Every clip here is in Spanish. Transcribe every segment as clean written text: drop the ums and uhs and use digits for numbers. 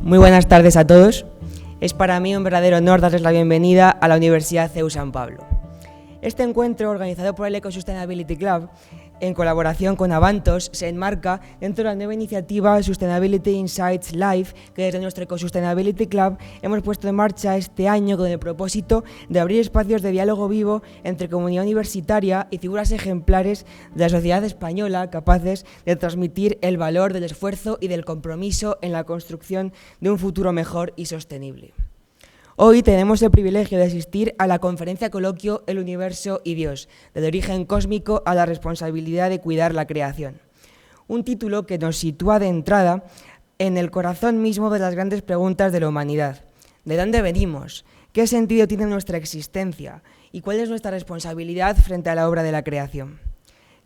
Muy buenas tardes a todos. Es para mí un verdadero honor darles la bienvenida a la Universidad CEU San Pablo. Este encuentro, organizado por el Eco-Sustainability Club, en colaboración con Avantos, se enmarca dentro de la nueva iniciativa Sustainability Insights Live, que desde nuestro Eco-Sustainability Club hemos puesto en marcha este año con el propósito de abrir espacios de diálogo vivo entre comunidad universitaria y figuras ejemplares de la sociedad española capaces de transmitir el valor del esfuerzo y del compromiso en la construcción de un futuro mejor y sostenible. Hoy tenemos el privilegio de asistir a la conferencia coloquio El universo y Dios, del origen cósmico a la responsabilidad de cuidar la creación. Un título que nos sitúa de entrada en el corazón mismo de las grandes preguntas de la humanidad. ¿De dónde venimos? ¿Qué sentido tiene nuestra existencia? ¿Y cuál es nuestra responsabilidad frente a la obra de la creación?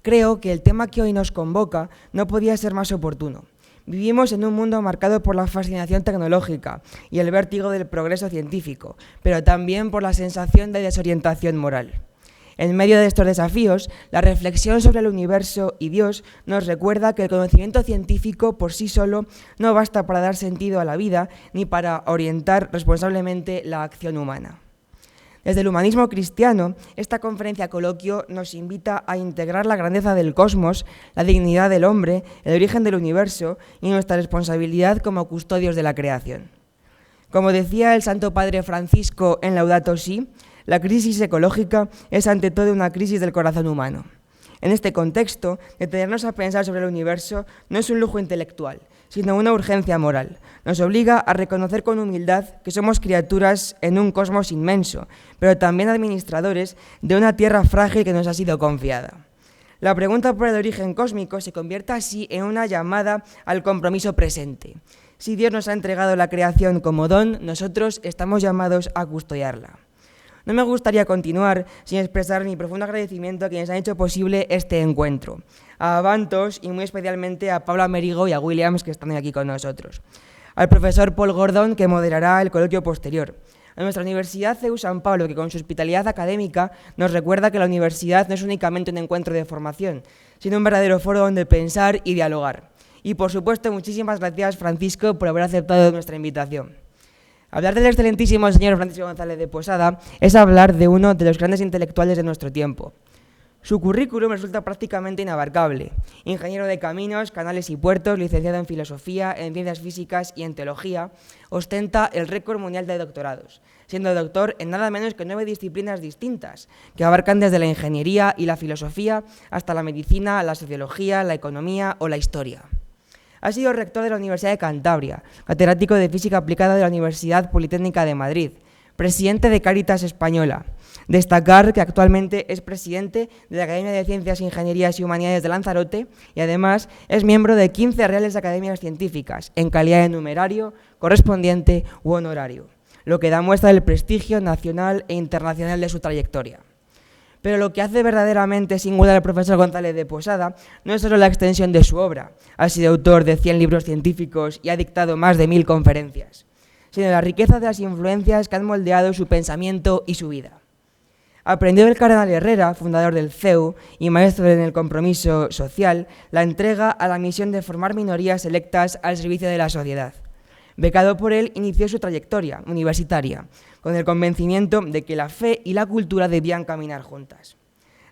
Creo que el tema que hoy nos convoca no podía ser más oportuno. Vivimos en un mundo marcado por la fascinación tecnológica y el vértigo del progreso científico, pero también por la sensación de desorientación moral. En medio de estos desafíos, la reflexión sobre el universo y Dios nos recuerda que el conocimiento científico por sí solo no basta para dar sentido a la vida ni para orientar responsablemente la acción humana. Desde el humanismo cristiano, esta conferencia coloquio nos invita a integrar la grandeza del cosmos, la dignidad del hombre, el origen del universo y nuestra responsabilidad como custodios de la creación. Como decía el Santo Padre Francisco en Laudato Si, la crisis ecológica es ante todo una crisis del corazón humano. En este contexto, detenernos a pensar sobre el universo no es un lujo intelectual, sino una urgencia moral. Nos obliga a reconocer con humildad que somos criaturas en un cosmos inmenso, pero también administradores de una tierra frágil que nos ha sido confiada. La pregunta por el origen cósmico se convierte así en una llamada al compromiso presente. Si Dios nos ha entregado la creación como don, nosotros estamos llamados a custodiarla. No me gustaría continuar sin expresar mi profundo agradecimiento a quienes han hecho posible este encuentro, a Avantos y muy especialmente a Pablo Amerigo y a Williams, que están aquí con nosotros, al profesor Paul Gordon, que moderará el coloquio posterior, a nuestra Universidad CEU San Pablo, que con su hospitalidad académica nos recuerda que la universidad no es únicamente un encuentro de formación, sino un verdadero foro donde pensar y dialogar. Y por supuesto, muchísimas gracias, Francisco, por haber aceptado nuestra invitación. Hablar del excelentísimo señor Francisco González de Posada es hablar de uno de los grandes intelectuales de nuestro tiempo. Su currículum resulta prácticamente inabarcable. Ingeniero de caminos, canales y puertos, licenciado en filosofía, en ciencias físicas y en teología, ostenta el récord mundial de doctorados, siendo doctor en nada menos que 9 disciplinas distintas, que abarcan desde la ingeniería y la filosofía hasta la medicina, la sociología, la economía o la historia. Ha sido rector de la Universidad de Cantabria, catedrático de Física Aplicada de la Universidad Politécnica de Madrid, presidente de Cáritas Española. Destacar que actualmente es presidente de la Academia de Ciencias, Ingenierías y Humanidades de Lanzarote y además es miembro de 15 Reales Academias Científicas, en calidad de numerario, correspondiente u honorario, lo que da muestra del prestigio nacional e internacional de su trayectoria. Pero lo que hace verdaderamente singular al profesor González de Posada no es solo la extensión de su obra, ha sido autor de 100 libros científicos y ha dictado más de 1000 conferencias, sino la riqueza de las influencias que han moldeado su pensamiento y su vida. Aprendió del cardenal Herrera, fundador del CEU y maestro en el compromiso social, la entrega a la misión de formar minorías selectas al servicio de la sociedad. Becado por él, inició su trayectoria universitaria, con el convencimiento de que la fe y la cultura debían caminar juntas.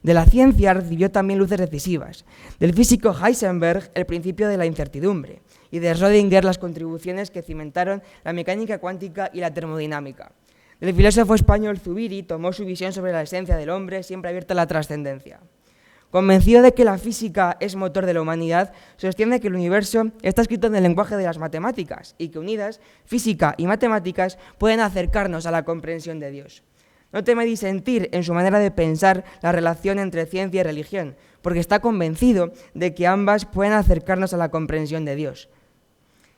De la ciencia recibió también luces decisivas, del físico Heisenberg el principio de la incertidumbre y de Schrödinger las contribuciones que cimentaron la mecánica cuántica y la termodinámica. Del filósofo español Zubiri tomó su visión sobre la esencia del hombre, siempre abierta a la trascendencia. Convencido de que la física es motor de la humanidad, sostiene que el universo está escrito en el lenguaje de las matemáticas y que unidas, física y matemáticas pueden acercarnos a la comprensión de Dios. No teme disentir en su manera de pensar la relación entre ciencia y religión, porque está convencido de que ambas pueden acercarnos a la comprensión de Dios.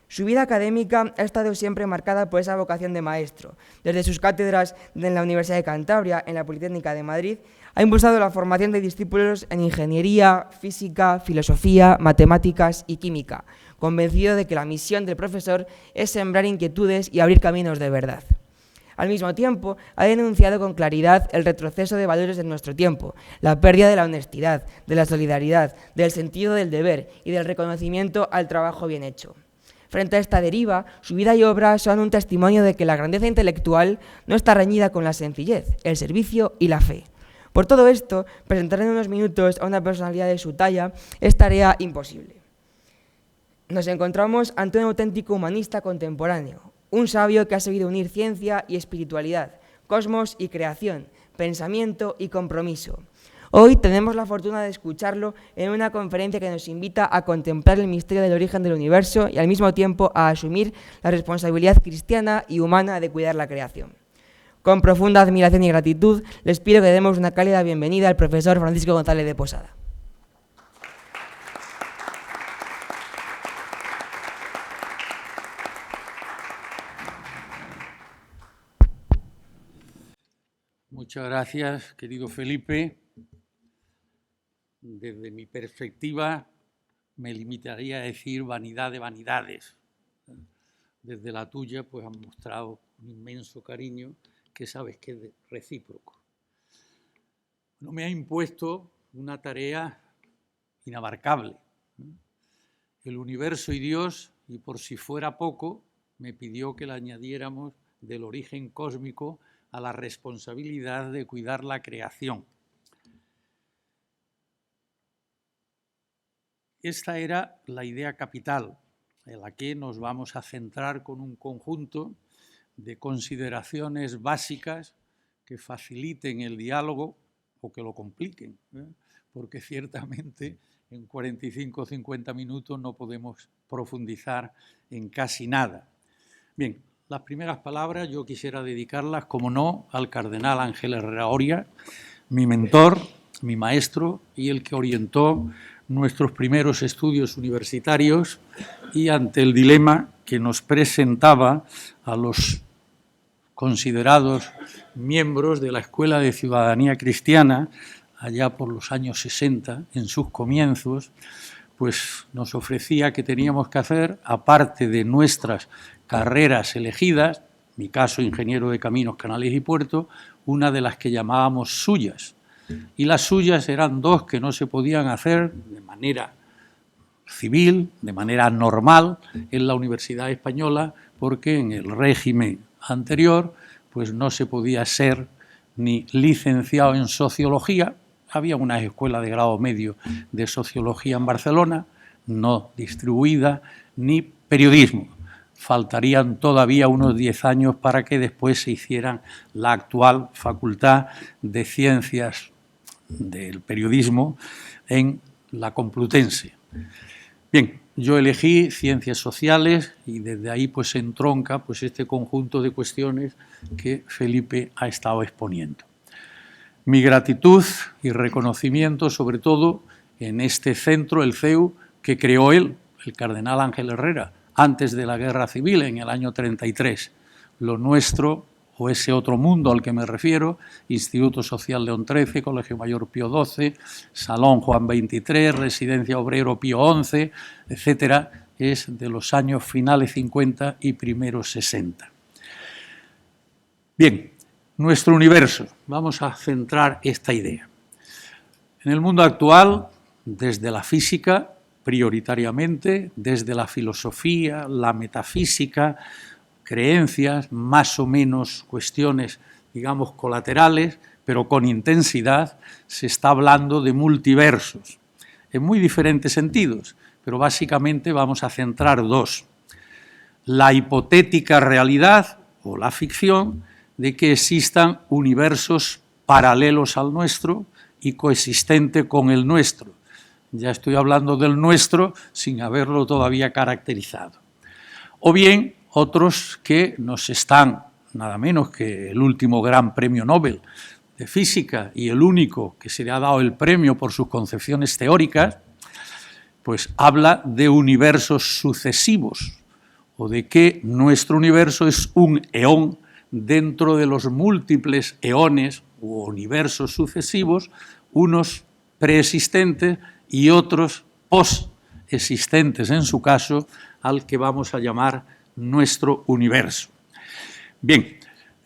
Su vida académica ha estado siempre marcada por esa vocación de maestro. Desde sus cátedras en la Universidad de Cantabria, en la Politécnica de Madrid, ha impulsado la formación de discípulos en ingeniería, física, filosofía, matemáticas y química, convencido de que la misión del profesor es sembrar inquietudes y abrir caminos de verdad. Al mismo tiempo, ha denunciado con claridad el retroceso de valores de nuestro tiempo, la pérdida de la honestidad, de la solidaridad, del sentido del deber y del reconocimiento al trabajo bien hecho. Frente a esta deriva, su vida y obra son un testimonio de que la grandeza intelectual no está reñida con la sencillez, el servicio y la fe. Por todo esto, presentar en unos minutos a una personalidad de su talla es tarea imposible. Nos encontramos ante un auténtico humanista contemporáneo, un sabio que ha sabido unir ciencia y espiritualidad, cosmos y creación, pensamiento y compromiso. Hoy tenemos la fortuna de escucharlo en una conferencia que nos invita a contemplar el misterio del origen del universo y al mismo tiempo a asumir la responsabilidad cristiana y humana de cuidar la creación. Con profunda admiración y gratitud, les pido que demos una cálida bienvenida al profesor Francisco González de Posada. Muchas gracias, querido Felipe. Desde mi perspectiva, me limitaría a decir vanidad de vanidades. Desde la tuya, pues han mostrado un inmenso cariño que sabes que es recíproco. No me ha impuesto una tarea inabarcable. El universo y Dios, y por si fuera poco, me pidió que le añadiéramos del origen cósmico a la responsabilidad de cuidar la creación. Esta era la idea capital, en la que nos vamos a centrar con un conjunto de consideraciones básicas que faciliten el diálogo o que lo compliquen, porque ciertamente en 45 o 50 minutos no podemos profundizar en casi nada. Bien, las primeras palabras yo quisiera dedicarlas, como no, al cardenal Ángel Herrera Oria, mi mentor, mi maestro y el que orientó nuestros primeros estudios universitarios, y ante el dilema que nos presentaba a los considerados miembros de la Escuela de Ciudadanía Cristiana, allá por los años 60, en sus comienzos, pues nos ofrecía que teníamos que hacer, aparte de nuestras carreras elegidas, en mi caso ingeniero de caminos, canales y puertos, una de las que llamábamos suyas. Y las suyas eran dos que no se podían hacer de manera civil, de manera normal, en la Universidad Española, porque en el régimen anterior pues no se podía ser ni licenciado en Sociología. Había una escuela de grado medio de Sociología en Barcelona, no distribuida, ni periodismo. Faltarían todavía unos 10 años para que después se hicieran la actual Facultad de Ciencias del Periodismo en la Complutense. Bien, yo elegí Ciencias Sociales y desde ahí pues se entronca pues este conjunto de cuestiones que Felipe ha estado exponiendo. Mi gratitud y reconocimiento sobre todo en este centro, el CEU, que creó él, el cardenal Ángel Herrera, antes de la Guerra Civil, en el año 33. Lo nuestro, o ese otro mundo al que me refiero, Instituto Social León XIII, Colegio Mayor Pío XII, Salón Juan XXIII, Residencia Obrero Pío XI, etcétera, es de los años finales 50 y primeros 60. Bien, nuestro universo. Vamos a centrar esta idea. En el mundo actual, desde la física, prioritariamente, desde la filosofía, la metafísica, creencias, más o menos cuestiones, digamos, colaterales, pero con intensidad, se está hablando de multiversos, en muy diferentes sentidos, pero básicamente vamos a centrar dos. La hipotética realidad, o la ficción, de que existan universos paralelos al nuestro y coexistentes con el nuestro. Ya estoy hablando del nuestro sin haberlo todavía caracterizado. O bien, otros que nos están, nada menos que el último gran premio Nobel de física y el único que se le ha dado el premio por sus concepciones teóricas, pues habla de universos sucesivos o de que nuestro universo es un eón dentro de los múltiples eones u universos sucesivos, unos preexistentes y otros posexistentes en su caso, al que vamos a llamar nuestro universo. Bien,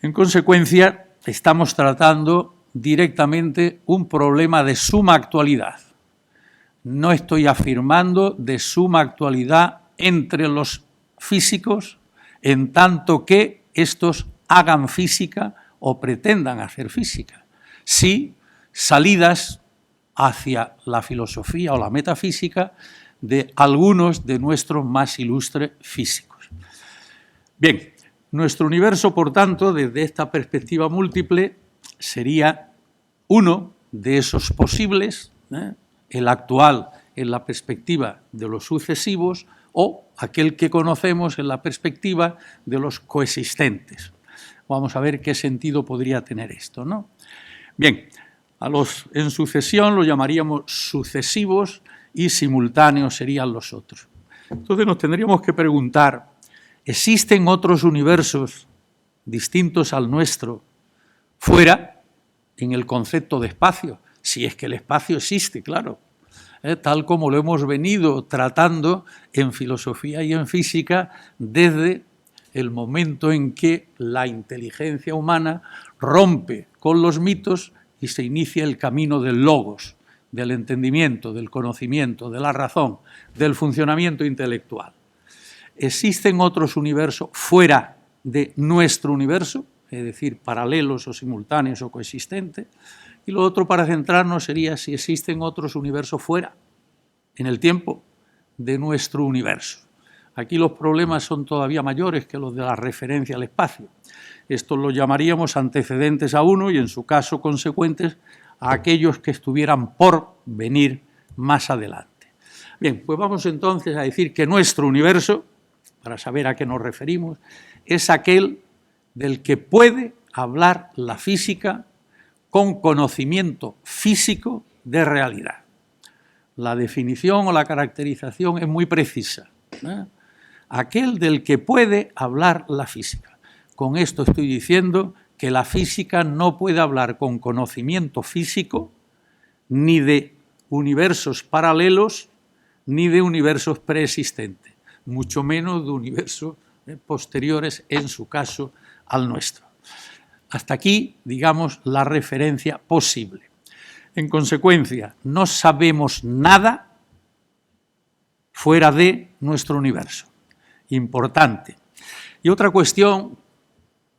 en consecuencia, estamos tratando directamente un problema de suma actualidad. No estoy afirmando de suma actualidad entre los físicos en tanto que estos hagan física o pretendan hacer física. Sí, salidas hacia la filosofía o la metafísica de algunos de nuestros más ilustres físicos. Bien, nuestro universo, por tanto, desde esta perspectiva múltiple, sería uno de esos posibles, el actual en la perspectiva de los sucesivos o aquel que conocemos en la perspectiva de los coexistentes. Vamos a ver qué sentido podría tener esto, ¿no? Bien, en sucesión lo llamaríamos sucesivos y simultáneos serían los otros. Entonces nos tendríamos que preguntar, ¿existen otros universos distintos al nuestro fuera en el concepto de espacio? Si es que el espacio existe, claro, tal como lo hemos venido tratando en filosofía y en física desde el momento en que la inteligencia humana rompe con los mitos y se inicia el camino del logos, del entendimiento, del conocimiento, de la razón, del funcionamiento intelectual. ¿Existen otros universos fuera de nuestro universo? Es decir, paralelos o simultáneos o coexistentes. Y lo otro, para centrarnos, sería si existen otros universos fuera, en el tiempo, de nuestro universo. Aquí los problemas son todavía mayores que los de la referencia al espacio. Estos los llamaríamos antecedentes a uno y, en su caso, consecuentes a aquellos que estuvieran por venir más adelante. Bien, pues vamos entonces a decir que nuestro universo, para saber a qué nos referimos, es aquel del que puede hablar la física con conocimiento físico de realidad. La definición o la caracterización es muy precisa, aquel del que puede hablar la física. Con esto estoy diciendo que la física no puede hablar con conocimiento físico ni de universos paralelos ni de universos preexistentes, mucho menos de universos posteriores, en su caso, al nuestro. Hasta aquí, digamos, la referencia posible. En consecuencia, no sabemos nada fuera de nuestro universo. Importante. Y otra cuestión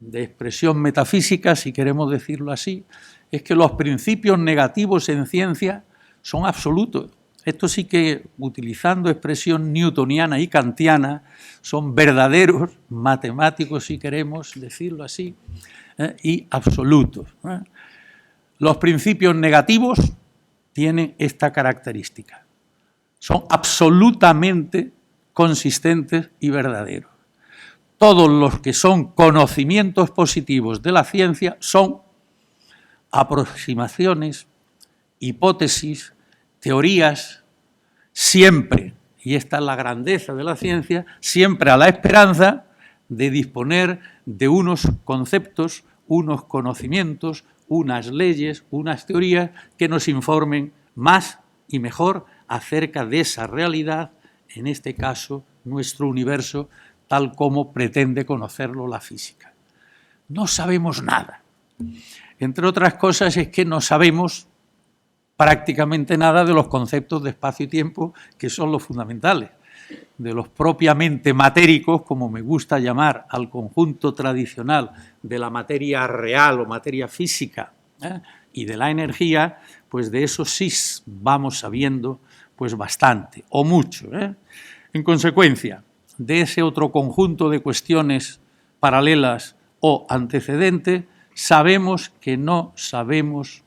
de expresión metafísica, si queremos decirlo así, es que los principios negativos en ciencia son absolutos. Esto sí que, utilizando expresión newtoniana y kantiana, son verdaderos matemáticos, si queremos decirlo así, y absolutos. Los principios negativos tienen esta característica. Son absolutamente consistentes y verdaderos. Todos los que son conocimientos positivos de la ciencia son aproximaciones, hipótesis, teorías, siempre, y esta es la grandeza de la ciencia, siempre a la esperanza de disponer de unos conceptos, unos conocimientos, unas leyes, unas teorías que nos informen más y mejor acerca de esa realidad, en este caso, nuestro universo, tal como pretende conocerlo la física. No sabemos nada. Entre otras cosas es que no sabemos prácticamente nada de los conceptos de espacio y tiempo, que son los fundamentales. De los propiamente matéricos, como me gusta llamar al conjunto tradicional de la materia real o materia física, y de la energía, pues de eso sí vamos sabiendo pues bastante o mucho. En consecuencia, de ese otro conjunto de cuestiones paralelas o antecedentes, sabemos que no sabemos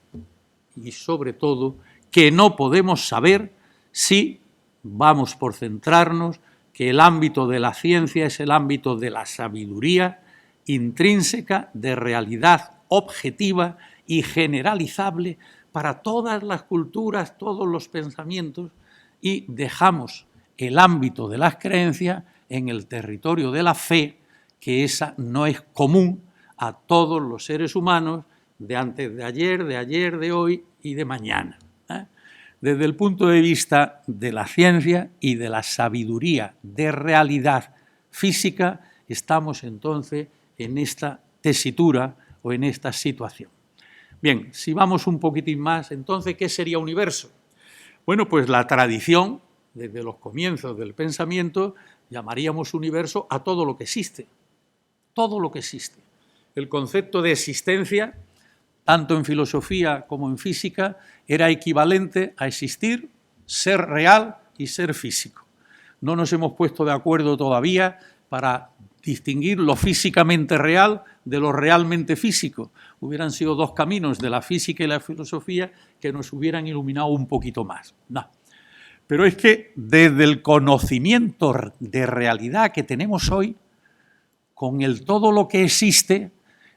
y, sobre todo, que no podemos saber si vamos por centrarnos que el ámbito de la ciencia es el ámbito de la sabiduría intrínseca de realidad objetiva y generalizable para todas las culturas, todos los pensamientos, y dejamos el ámbito de las creencias en el territorio de la fe, que esa no es común a todos los seres humanos de antes de ayer, de hoy y de mañana. Desde el punto de vista de la ciencia y de la sabiduría de realidad física, estamos entonces en esta tesitura o en esta situación. Bien, si vamos un poquitín más, entonces, ¿qué sería universo? Bueno, pues la tradición desde los comienzos del pensamiento, llamaríamos universo a todo lo que existe. Todo lo que existe. El concepto de existencia, tanto en filosofía como en física, era equivalente a existir, ser real y ser físico. No nos hemos puesto de acuerdo todavía para distinguir lo físicamente real de lo realmente físico. Hubieran sido dos caminos de la física y la filosofía que nos hubieran iluminado un poquito más. No. Pero es que desde el conocimiento de realidad que tenemos hoy, con el todo lo que existe,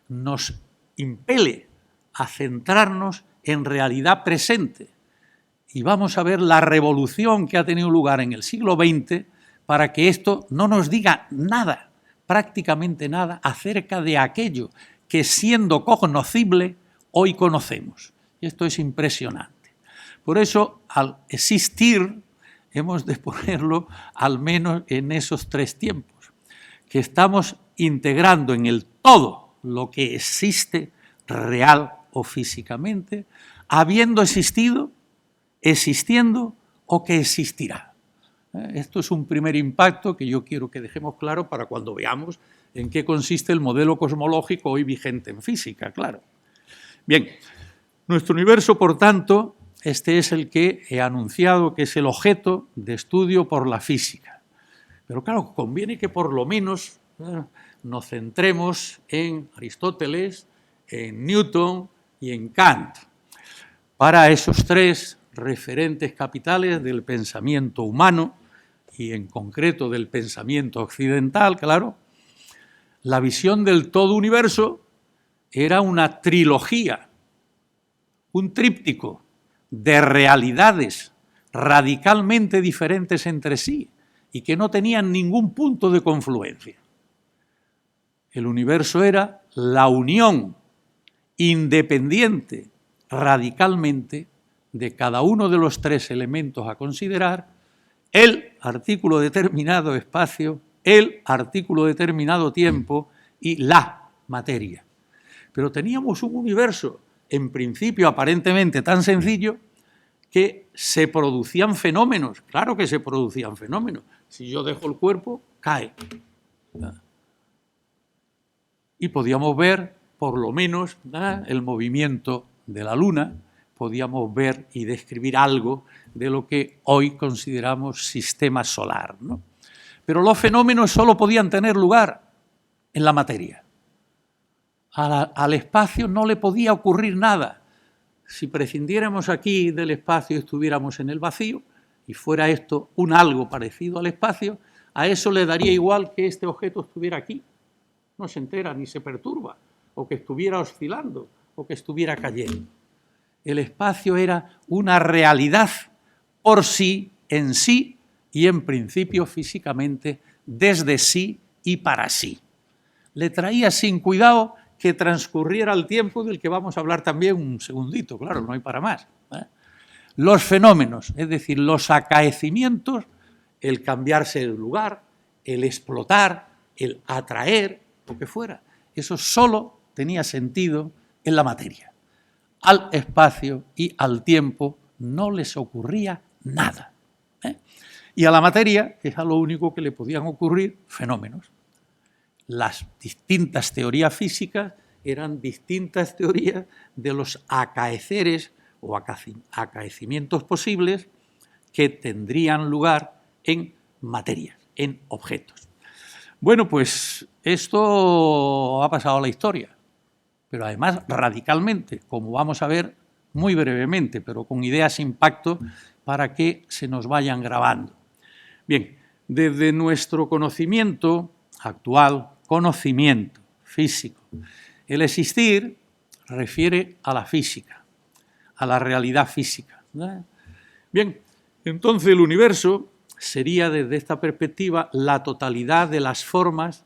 nos impele a centrarnos en realidad presente. Y vamos a ver la revolución que ha tenido lugar en el siglo XX para que esto no nos diga nada, prácticamente nada, acerca de aquello que siendo cognoscible hoy conocemos. Y esto es impresionante. Por eso, al existir, hemos de ponerlo al menos en esos tres tiempos, que estamos integrando en el todo lo que existe real o físicamente, habiendo existido, existiendo o que existirá. Esto es un primer impacto que yo quiero que dejemos claro para cuando veamos en qué consiste el modelo cosmológico hoy vigente en física, claro. Bien, nuestro universo, por tanto, este es el que he anunciado que es el objeto de estudio por la física. Pero claro, conviene que por lo menos nos centremos en Aristóteles, en Newton y en Kant, para esos tres referentes capitales del pensamiento humano y en concreto del pensamiento occidental, claro. La visión del todo universo era una trilogía, un tríptico de realidades radicalmente diferentes entre sí y que no tenían ningún punto de confluencia. El universo era la unión independiente radicalmente de cada uno de los tres elementos a considerar, el artículo determinado espacio, el artículo determinado tiempo y la materia. Pero teníamos un universo, en principio aparentemente tan sencillo, que se producían fenómenos. Claro que se producían fenómenos. Si yo dejo el cuerpo, cae. Y podíamos ver, por lo menos, el movimiento de la Luna, podíamos ver y describir algo de lo que hoy consideramos sistema solar, ¿no? Pero los fenómenos solo podían tener lugar en la materia. Al espacio no le podía ocurrir nada. Si prescindiéramos aquí del espacio y estuviéramos en el vacío, y fuera esto un algo parecido al espacio, a eso le daría igual que este objeto estuviera aquí. No se entera ni se perturba, o que estuviera oscilando, o que estuviera cayendo. El espacio era una realidad por sí, en sí y en principio físicamente, desde sí y para sí. Le traía sin cuidado que transcurriera el tiempo del que vamos a hablar también un segundito, claro, no hay para más. Los fenómenos, es decir, los acaecimientos, el cambiarse de lugar, el explotar, el atraer, lo que fuera, eso solo tenía sentido en la materia. Al espacio y al tiempo no les ocurría nada. Y a la materia es a lo único que le podían ocurrir fenómenos. Las distintas teorías físicas eran distintas teorías de los acaeceres o acaecimientos posibles que tendrían lugar en materias, en objetos. Bueno, pues esto ha pasado a la historia, pero además radicalmente, como vamos a ver muy brevemente, pero con ideas impacto para que se nos vayan grabando. Bien, desde nuestro conocimiento actual, conocimiento físico, el existir refiere a la física, a la realidad física. Bien, entonces el universo sería desde esta perspectiva la totalidad de las formas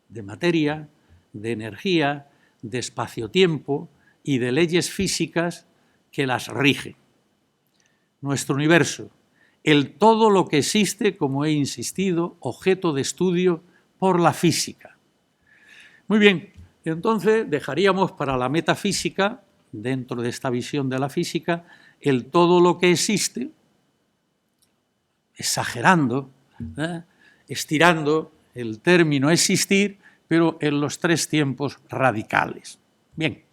de materia, de energía, de espacio-tiempo y de leyes físicas que las rigen. Nuestro universo, el todo lo que existe, como he insistido, objeto de estudio por la física. Muy bien, entonces dejaríamos para la metafísica, dentro de esta visión de la física, el todo lo que existe, exagerando, estirando el término existir, pero en los tres tiempos radicales. Bien,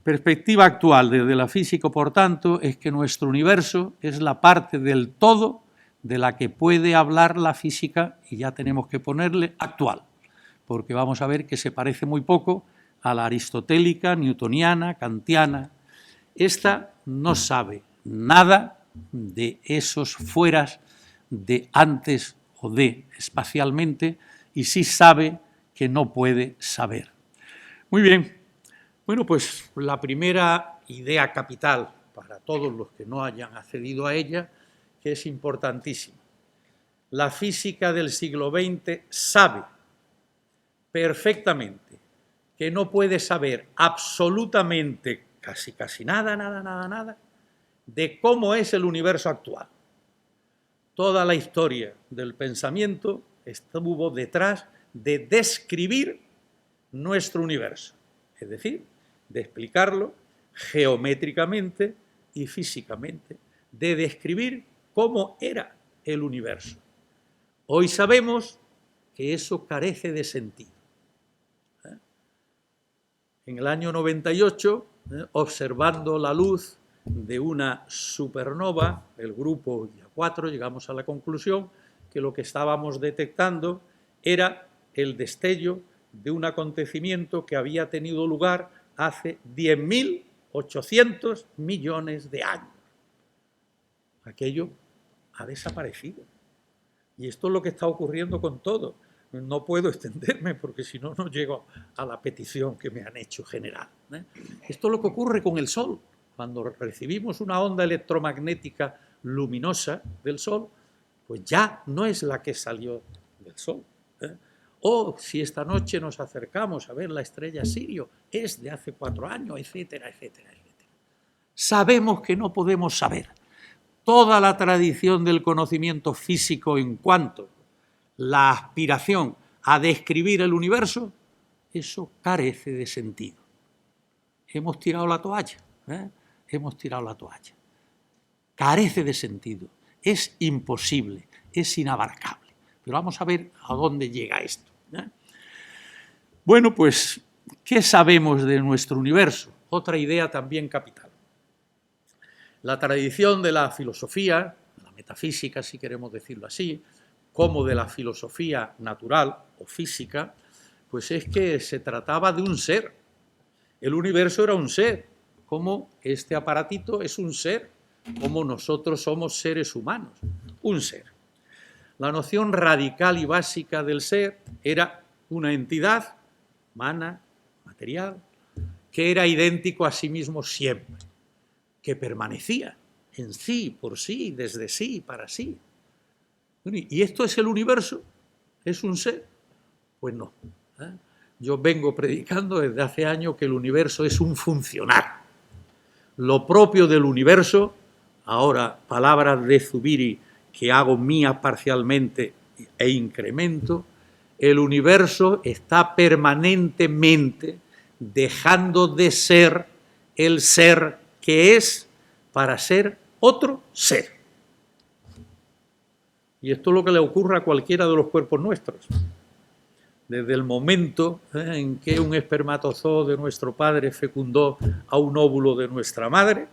perspectiva actual desde la física, por tanto, es que nuestro universo es la parte del todo de la que puede hablar la física, y ya tenemos que ponerle actual, porque vamos a ver que se parece muy poco a la aristotélica, newtoniana, kantiana. Esta no sabe nada de esos fueras de antes o de espacialmente, y sí sabe que no puede saber. Muy bien, bueno, pues la primera idea capital para todos los que no hayan accedido a ella, que es importantísima. La física del siglo XX sabe perfectamente que no puede saber absolutamente casi nada de cómo es el universo actual. Toda la historia del pensamiento estuvo detrás de describir nuestro universo, es decir, de explicarlo geométricamente y físicamente, de describir cómo era el universo. Hoy sabemos que eso carece de sentido. En el año 98, observando la luz de una supernova, el grupo IA4, llegamos a la conclusión que lo que estábamos detectando era el destello de un acontecimiento que había tenido lugar hace 10.800 millones de años. Aquello ha desaparecido. Y esto es lo que está ocurriendo con todo. No puedo extenderme porque si no, no llego a la petición que me han hecho general. Esto es lo que ocurre con el Sol. Cuando recibimos una onda electromagnética luminosa del Sol, pues ya no es la que salió del Sol. O si esta noche nos acercamos a ver la estrella Sirio, es de hace 4 años, etcétera, etcétera, etcétera. Sabemos que no podemos saber. Toda la tradición del conocimiento físico en cuanto la aspiración a describir el universo, eso carece de sentido. Hemos tirado la toalla, hemos tirado la toalla. Carece de sentido, es imposible, es inabarcable. Pero vamos a ver a dónde llega esto. Bueno, pues, ¿qué sabemos de nuestro universo? Otra idea también capital. La tradición de la filosofía, la metafísica, si queremos decirlo así, como de la filosofía natural o física, pues es que se trataba de un ser. El universo era un ser, como este aparatito es un ser, como nosotros somos seres humanos, un ser. La noción radical y básica del ser era una entidad humana, material, que era idéntico a sí mismo siempre, que permanecía en sí, por sí, desde sí, para sí. ¿Y esto es el universo? ¿Es un ser? Pues no. Yo vengo predicando desde hace años que el universo es un funcionar. Lo propio del universo, ahora palabras de Zubiri que hago mías parcialmente e incremento, el universo está permanentemente dejando de ser el ser que es para ser otro ser. Y esto es lo que le ocurre a cualquiera de los cuerpos nuestros. Desde el momento en que un espermatozoo de nuestro padre fecundó a un óvulo de nuestra madre,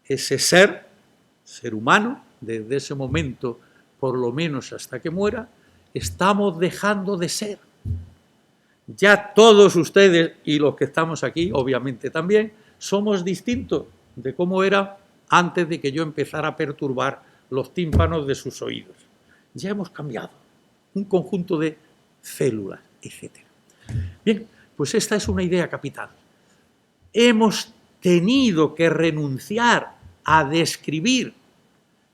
ese ser humano, desde ese momento, por lo menos hasta que muera, estamos dejando de ser. Ya todos ustedes y los que estamos aquí, obviamente también, somos distintos de cómo era antes de que yo empezara a perturbar los tímpanos de sus oídos. Ya hemos cambiado, un conjunto de células, etc. Bien, pues esta es una idea capital. Hemos tenido que renunciar a describir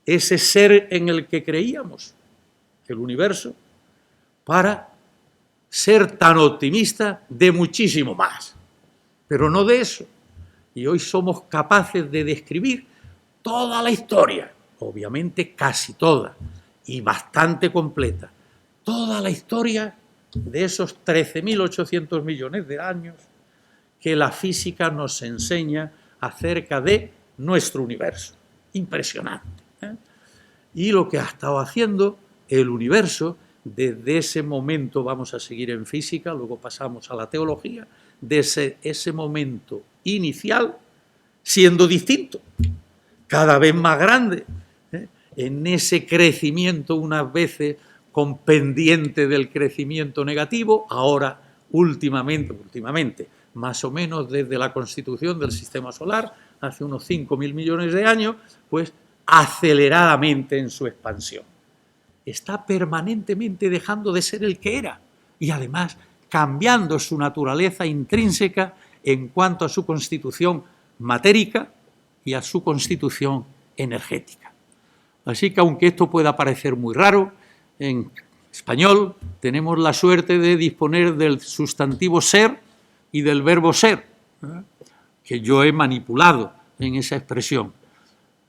ese ser en el que creíamos, el universo, para ser tan optimista de muchísimo más, pero no de eso. Y hoy somos capaces de describir toda la historia, obviamente casi toda, y bastante completa, toda la historia de esos 13.800 millones de años que la física nos enseña acerca de nuestro universo. Impresionante. y lo que ha estado haciendo el universo desde ese momento. Vamos a seguir en física, luego pasamos a la teología, desde ese momento inicial, siendo distinto, cada vez más grande, en ese crecimiento unas veces con pendiente del crecimiento negativo, ahora últimamente, más o menos desde la constitución del sistema solar, hace unos 5.000 millones de años, pues aceleradamente en su expansión. Está permanentemente dejando de ser el que era y además cambiando su naturaleza intrínseca en cuanto a su constitución matérica y a su constitución energética. Así que aunque esto pueda parecer muy raro, en español tenemos la suerte de disponer del sustantivo ser y del verbo ser, que yo he manipulado en esa expresión.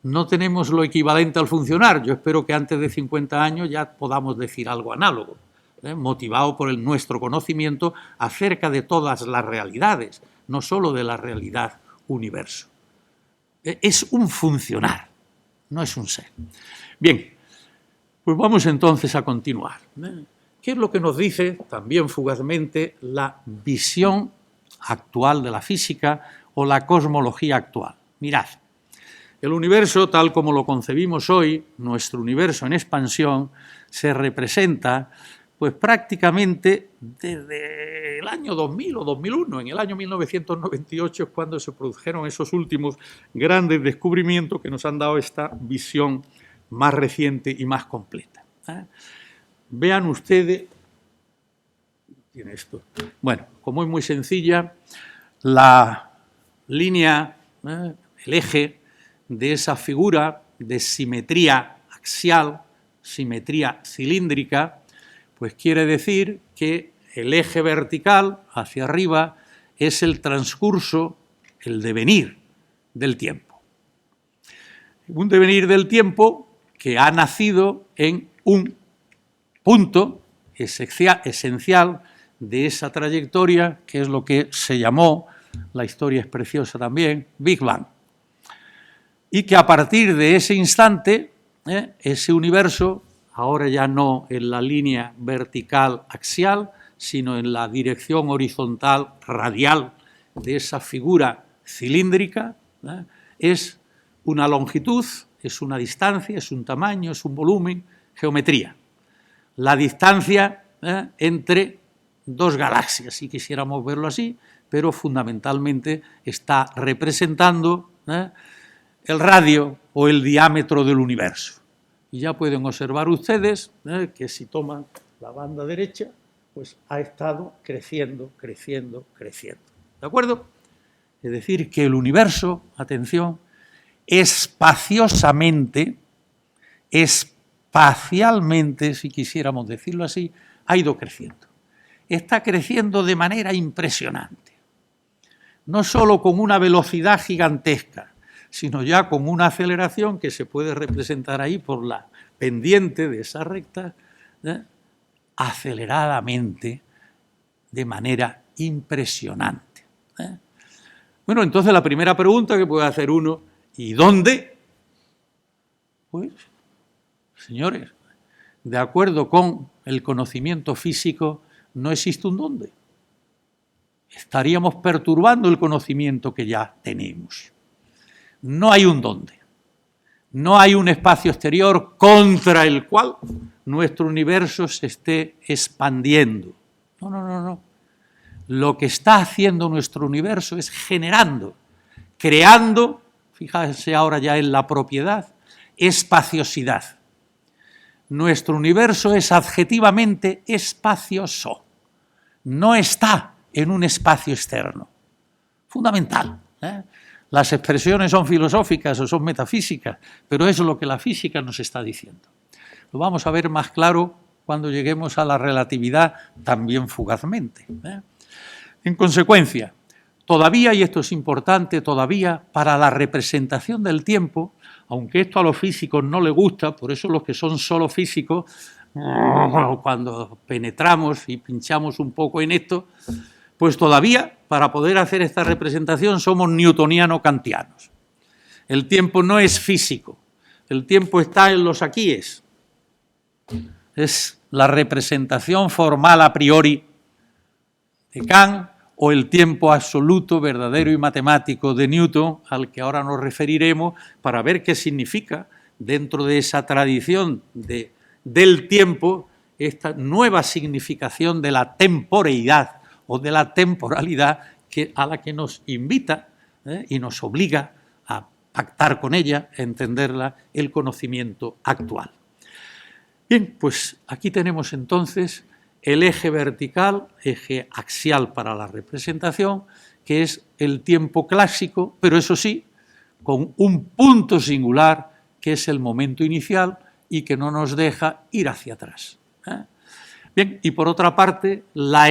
No tenemos lo equivalente al funcionar. Yo espero que antes de 50 años ya podamos decir algo análogo, motivado por nuestro conocimiento acerca de todas las realidades, no solo de la realidad universo. Es un funcionar, no es un ser. Bien, pues vamos entonces a continuar. ¿Qué es lo que nos dice también fugazmente la visión actual de la física o la cosmología actual? Mirad, el universo, tal como lo concebimos hoy, nuestro universo en expansión, se representa pues prácticamente desde el año 2000 o 2001. En el año 1998 es cuando se produjeron esos últimos grandes descubrimientos que nos han dado esta visión más reciente y más completa. Vean ustedes, tiene esto. Bueno, como es muy sencilla, la línea, el eje de esa figura de simetría axial, simetría cilíndrica, pues quiere decir que el eje vertical hacia arriba es el transcurso, el devenir del tiempo. Un devenir del tiempo que ha nacido en un punto esencial de esa trayectoria, que es lo que se llamó, la historia es preciosa también, Big Bang. Y que a partir de ese instante, ese universo, ahora ya no en la línea vertical axial, sino en la dirección horizontal radial de esa figura cilíndrica, es una longitud, es una distancia, es un tamaño, es un volumen, geometría. La distancia entre dos galaxias, si quisiéramos verlo así, pero fundamentalmente está representando el radio o el diámetro del universo. Y ya pueden observar ustedes que si toman la banda derecha, pues ha estado creciendo. ¿De acuerdo? Es decir, que el universo, atención, espacialmente, si quisiéramos decirlo así, ha ido creciendo. Está creciendo de manera impresionante. No solo con una velocidad gigantesca, sino ya con una aceleración que se puede representar ahí por la pendiente de esa recta, aceleradamente, de manera impresionante. Bueno, entonces la primera pregunta que puede hacer uno, ¿y dónde? Pues, señores, de acuerdo con el conocimiento físico, no existe un dónde. Estaríamos perturbando el conocimiento que ya tenemos. No hay un dónde. No hay un espacio exterior contra el cual nuestro universo se esté expandiendo. No. Lo que está haciendo nuestro universo es generando, creando, fíjense ahora ya en la propiedad, espaciosidad. Nuestro universo es adjetivamente espacioso. No está en un espacio externo. Fundamental. Las expresiones son filosóficas o son metafísicas, pero eso es lo que la física nos está diciendo. Lo vamos a ver más claro cuando lleguemos a la relatividad también fugazmente. En consecuencia, todavía, y esto es importante, todavía para la representación del tiempo, aunque esto a los físicos no les gusta, por eso los que son solo físicos, cuando penetramos y pinchamos un poco en esto, pues todavía para poder hacer esta representación somos newtoniano-kantianos. El tiempo no es físico, el tiempo está en los aquíes. Es la representación formal a priori de Kant o el tiempo absoluto, verdadero y matemático de Newton, al que ahora nos referiremos para ver qué significa dentro de esa tradición del tiempo esta nueva significación de la temporeidad o de la temporalidad a la que nos invita y nos obliga a pactar con ella, a entenderla, el conocimiento actual. Bien, pues aquí tenemos entonces el eje vertical, eje axial para la representación, que es el tiempo clásico, pero eso sí, con un punto singular, que es el momento inicial y que no nos deja ir hacia atrás. Bien, y por otra parte, la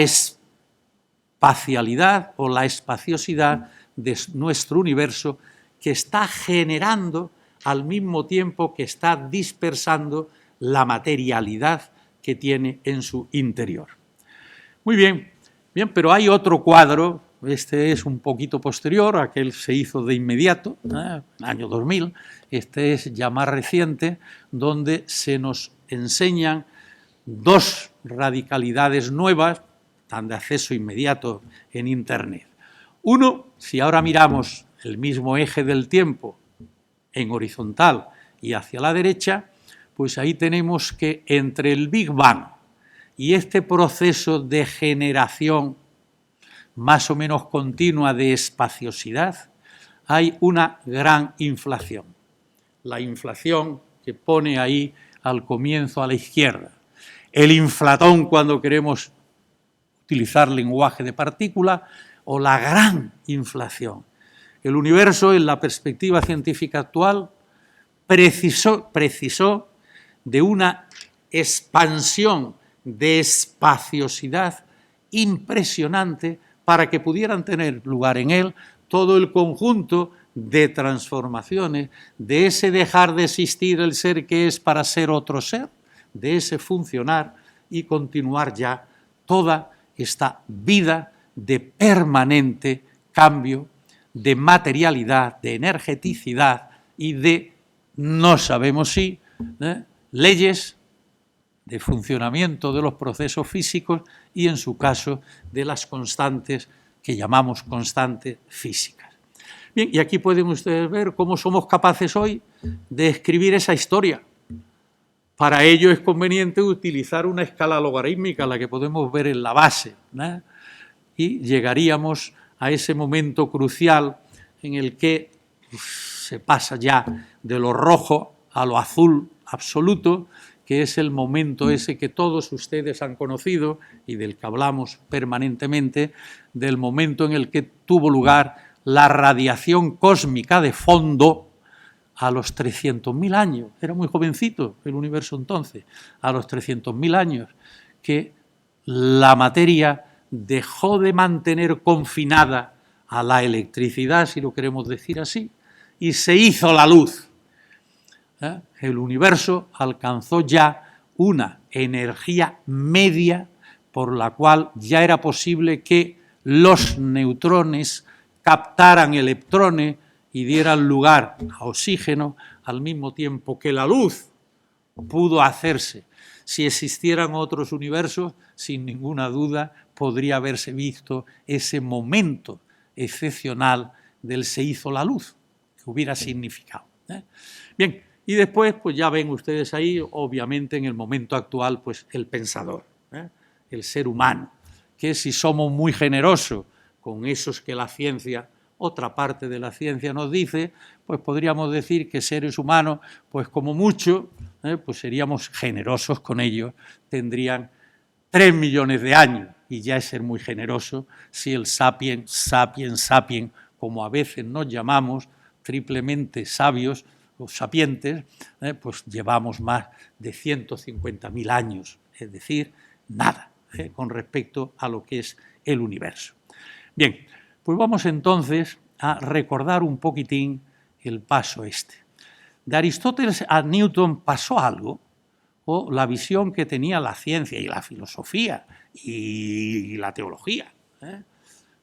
espacialidad o la espaciosidad de nuestro universo, que está generando al mismo tiempo que está dispersando la materialidad que tiene en su interior. Muy bien, pero hay otro cuadro, este es un poquito posterior, aquel se hizo de inmediato, año 2000, este es ya más reciente, donde se nos enseñan dos radicalidades nuevas, tan de acceso inmediato en Internet. Uno, si ahora miramos el mismo eje del tiempo en horizontal y hacia la derecha, pues ahí tenemos que entre el Big Bang y este proceso de generación más o menos continua de espaciosidad, hay una gran inflación. La inflación que pone ahí al comienzo a la izquierda. El inflatón cuando queremos utilizar lenguaje de partícula, o la gran inflación. El universo, en la perspectiva científica actual, precisó de una expansión de espaciosidad impresionante para que pudieran tener lugar en él todo el conjunto de transformaciones, de ese dejar de existir el ser que es para ser otro ser, de ese funcionar y continuar ya toda esta vida de permanente cambio, de materialidad, de energeticidad y de, no sabemos si, leyes de funcionamiento de los procesos físicos y, en su caso, de las constantes que llamamos constantes físicas. Bien, y aquí pueden ustedes ver cómo somos capaces hoy de escribir esa historia. Para ello es conveniente utilizar una escala logarítmica, la que podemos ver en la base, ¿no? Y llegaríamos a ese momento crucial en el que se pasa ya de lo rojo a lo azul absoluto, que es el momento ese que todos ustedes han conocido y del que hablamos permanentemente, del momento en el que tuvo lugar la radiación cósmica de fondo a los 300.000 años. Era muy jovencito el universo entonces, a los 300.000 años, que la materia dejó de mantener confinada a la electricidad, si lo queremos decir así, y se hizo la luz. El universo alcanzó ya una energía media por la cual ya era posible que los neutrones captaran electrones y dieran lugar a oxígeno al mismo tiempo que la luz pudo hacerse. Si existieran otros universos, sin ninguna duda podría haberse visto ese momento excepcional del se hizo la luz, que hubiera significado. Bien, y después, pues ya ven ustedes ahí, obviamente en el momento actual, pues el pensador, el ser humano, que si somos muy generosos con esos que la ciencia, otra parte de la ciencia nos dice, pues podríamos decir que seres humanos, pues como mucho, pues seríamos generosos con ellos, tendrían 3 millones de años, y ya es ser muy generoso si el sapiens, como a veces nos llamamos, triplemente sabios, los sapientes, pues llevamos más de 150.000 años, es decir, nada con respecto a lo que es el universo. Bien, pues vamos entonces a recordar un poquitín el paso este. De Aristóteles a Newton pasó algo, o la visión que tenía la ciencia y la filosofía y la teología,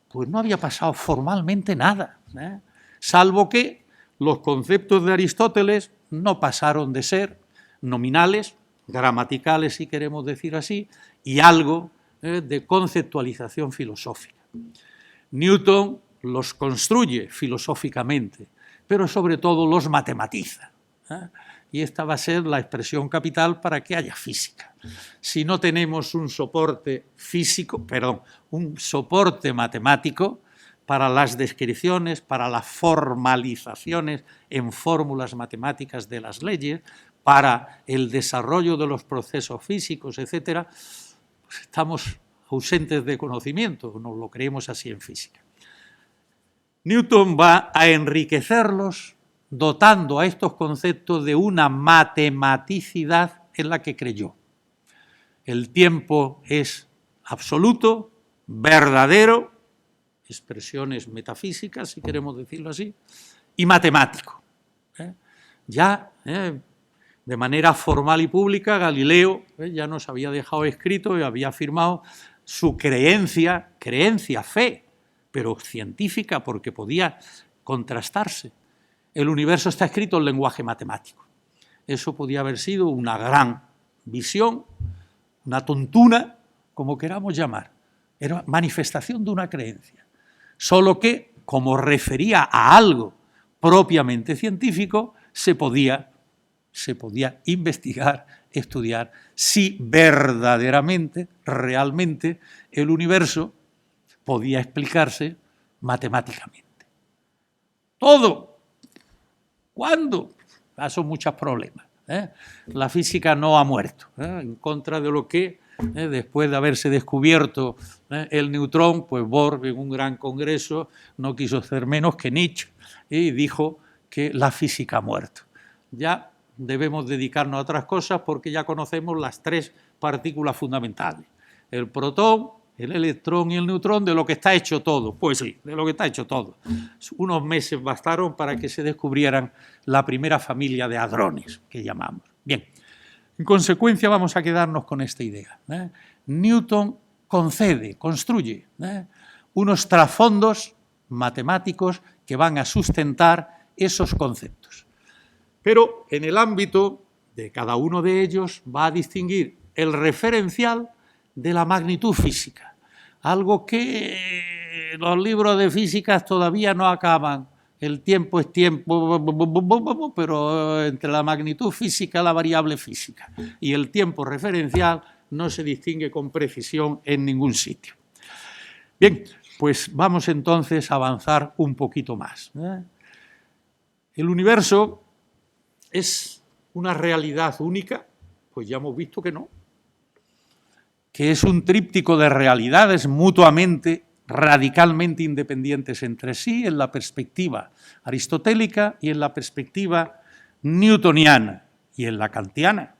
pues no había pasado formalmente nada, salvo que los conceptos de Aristóteles, no pasaron de ser nominales, gramaticales si queremos decir así, y algo de conceptualización filosófica. Newton los construye filosóficamente, pero sobre todo los matematiza. Y esta va a ser la expresión capital para que haya física. Si no tenemos un soporte un soporte matemático para las descripciones, para las formalizaciones en fórmulas matemáticas de las leyes, para el desarrollo de los procesos físicos, etcétera, pues estamos ausentes de conocimiento, nos lo creemos así en física. Newton va a enriquecerlos dotando a estos conceptos de una matematicidad en la que creyó. El tiempo es absoluto, verdadero, expresiones metafísicas, si queremos decirlo así, y matemático. Ya de manera formal y pública, Galileo ya nos había dejado escrito y había afirmado su creencia, fe, pero científica, porque podía contrastarse. El universo está escrito en lenguaje matemático. Eso podía haber sido una gran visión, una tontuna, como queramos llamar. Era manifestación de una creencia. Solo que, como refería a algo propiamente científico, se podía investigar, estudiar si verdaderamente, realmente, el universo podía explicarse matemáticamente. Todo. ¿Cuándo? Son muchos problemas. La física no ha muerto, en contra de lo que, después de haberse descubierto el neutrón, pues Bohr en un gran congreso no quiso ser menos que Nietzsche y dijo que la física ha muerto. Ya debemos dedicarnos a otras cosas porque ya conocemos las tres partículas fundamentales. El protón, el electrón y el neutrón, de lo que está hecho todo. Pues sí, de lo que está hecho todo. Unos meses bastaron para que se descubrieran la primera familia de hadrones, que llamamos. Bien, en consecuencia vamos a quedarnos con esta idea. Newton construye unos trasfondos matemáticos que van a sustentar esos conceptos. Pero en el ámbito de cada uno de ellos va a distinguir el referencial de la magnitud física, algo que los libros de física todavía no acaban. El tiempo es tiempo, pero entre la magnitud física, la variable física y el tiempo referencial no se distingue con precisión en ningún sitio. Bien, pues vamos entonces a avanzar un poquito más. El universo ¿es una realidad única? Pues ya hemos visto que no. Que es un tríptico de realidades mutuamente, radicalmente independientes entre sí en la perspectiva aristotélica y en la perspectiva newtoniana y en la kantiana.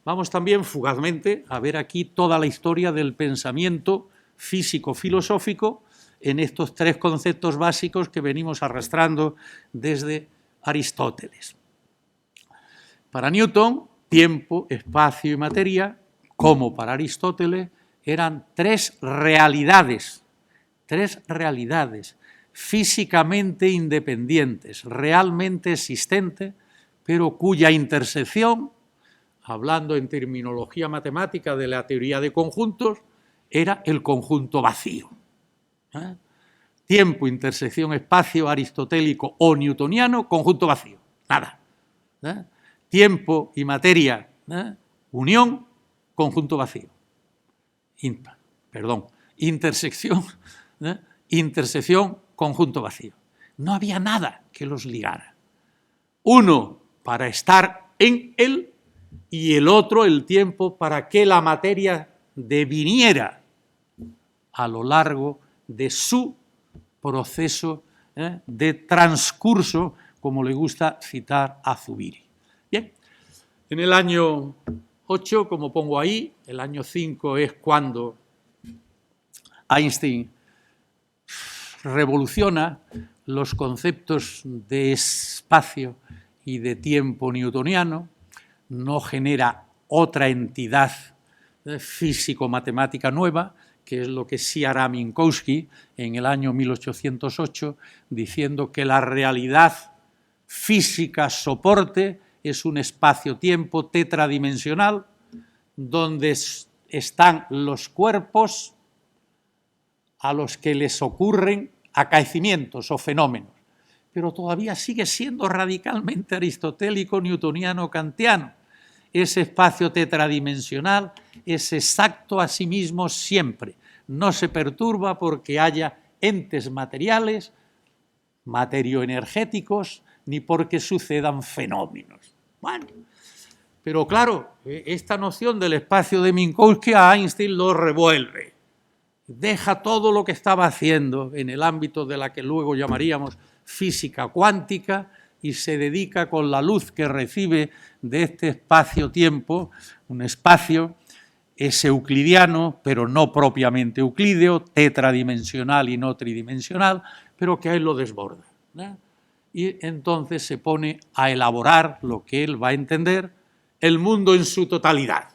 Vamos también fugazmente a ver aquí toda la historia del pensamiento físico-filosófico en estos tres conceptos básicos que venimos arrastrando desde Aristóteles. Para Newton, tiempo, espacio y materia, como para Aristóteles, eran tres realidades físicamente independientes, realmente existentes, pero cuya intersección, hablando en terminología matemática de la teoría de conjuntos, era el conjunto vacío. Tiempo, intersección, espacio, aristotélico o newtoniano, conjunto vacío, nada. Tiempo y materia, unión, conjunto vacío. Intersección, conjunto vacío. No había nada que los ligara. Uno para estar en él y el otro, el tiempo, para que la materia deviniera a lo largo de su proceso de transcurso, como le gusta citar a Zubiri. Bien, en el año 8, como pongo ahí, el año 5 es cuando Einstein revoluciona los conceptos de espacio y de tiempo newtoniano, no genera otra entidad físico-matemática nueva, que es lo que sí hará Minkowski en el año 1808, diciendo que la realidad física soporte es un espacio-tiempo tetradimensional donde están los cuerpos a los que les ocurren acaecimientos o fenómenos, pero todavía sigue siendo radicalmente aristotélico, newtoniano, kantiano. Ese espacio tetradimensional es exacto a sí mismo siempre, no se perturba porque haya entes materiales, materioenergéticos, ni porque sucedan fenómenos. Bueno, pero claro, esta noción del espacio de Minkowski a Einstein lo revuelve. Deja todo lo que estaba haciendo en el ámbito de la que luego llamaríamos física cuántica y se dedica con la luz que recibe de este espacio-tiempo, un espacio es euclidiano, pero no propiamente euclídeo, tetradimensional y no tridimensional, pero que a él lo desborda, ¿no? Y entonces se pone a elaborar lo que él va a entender, el mundo en su totalidad.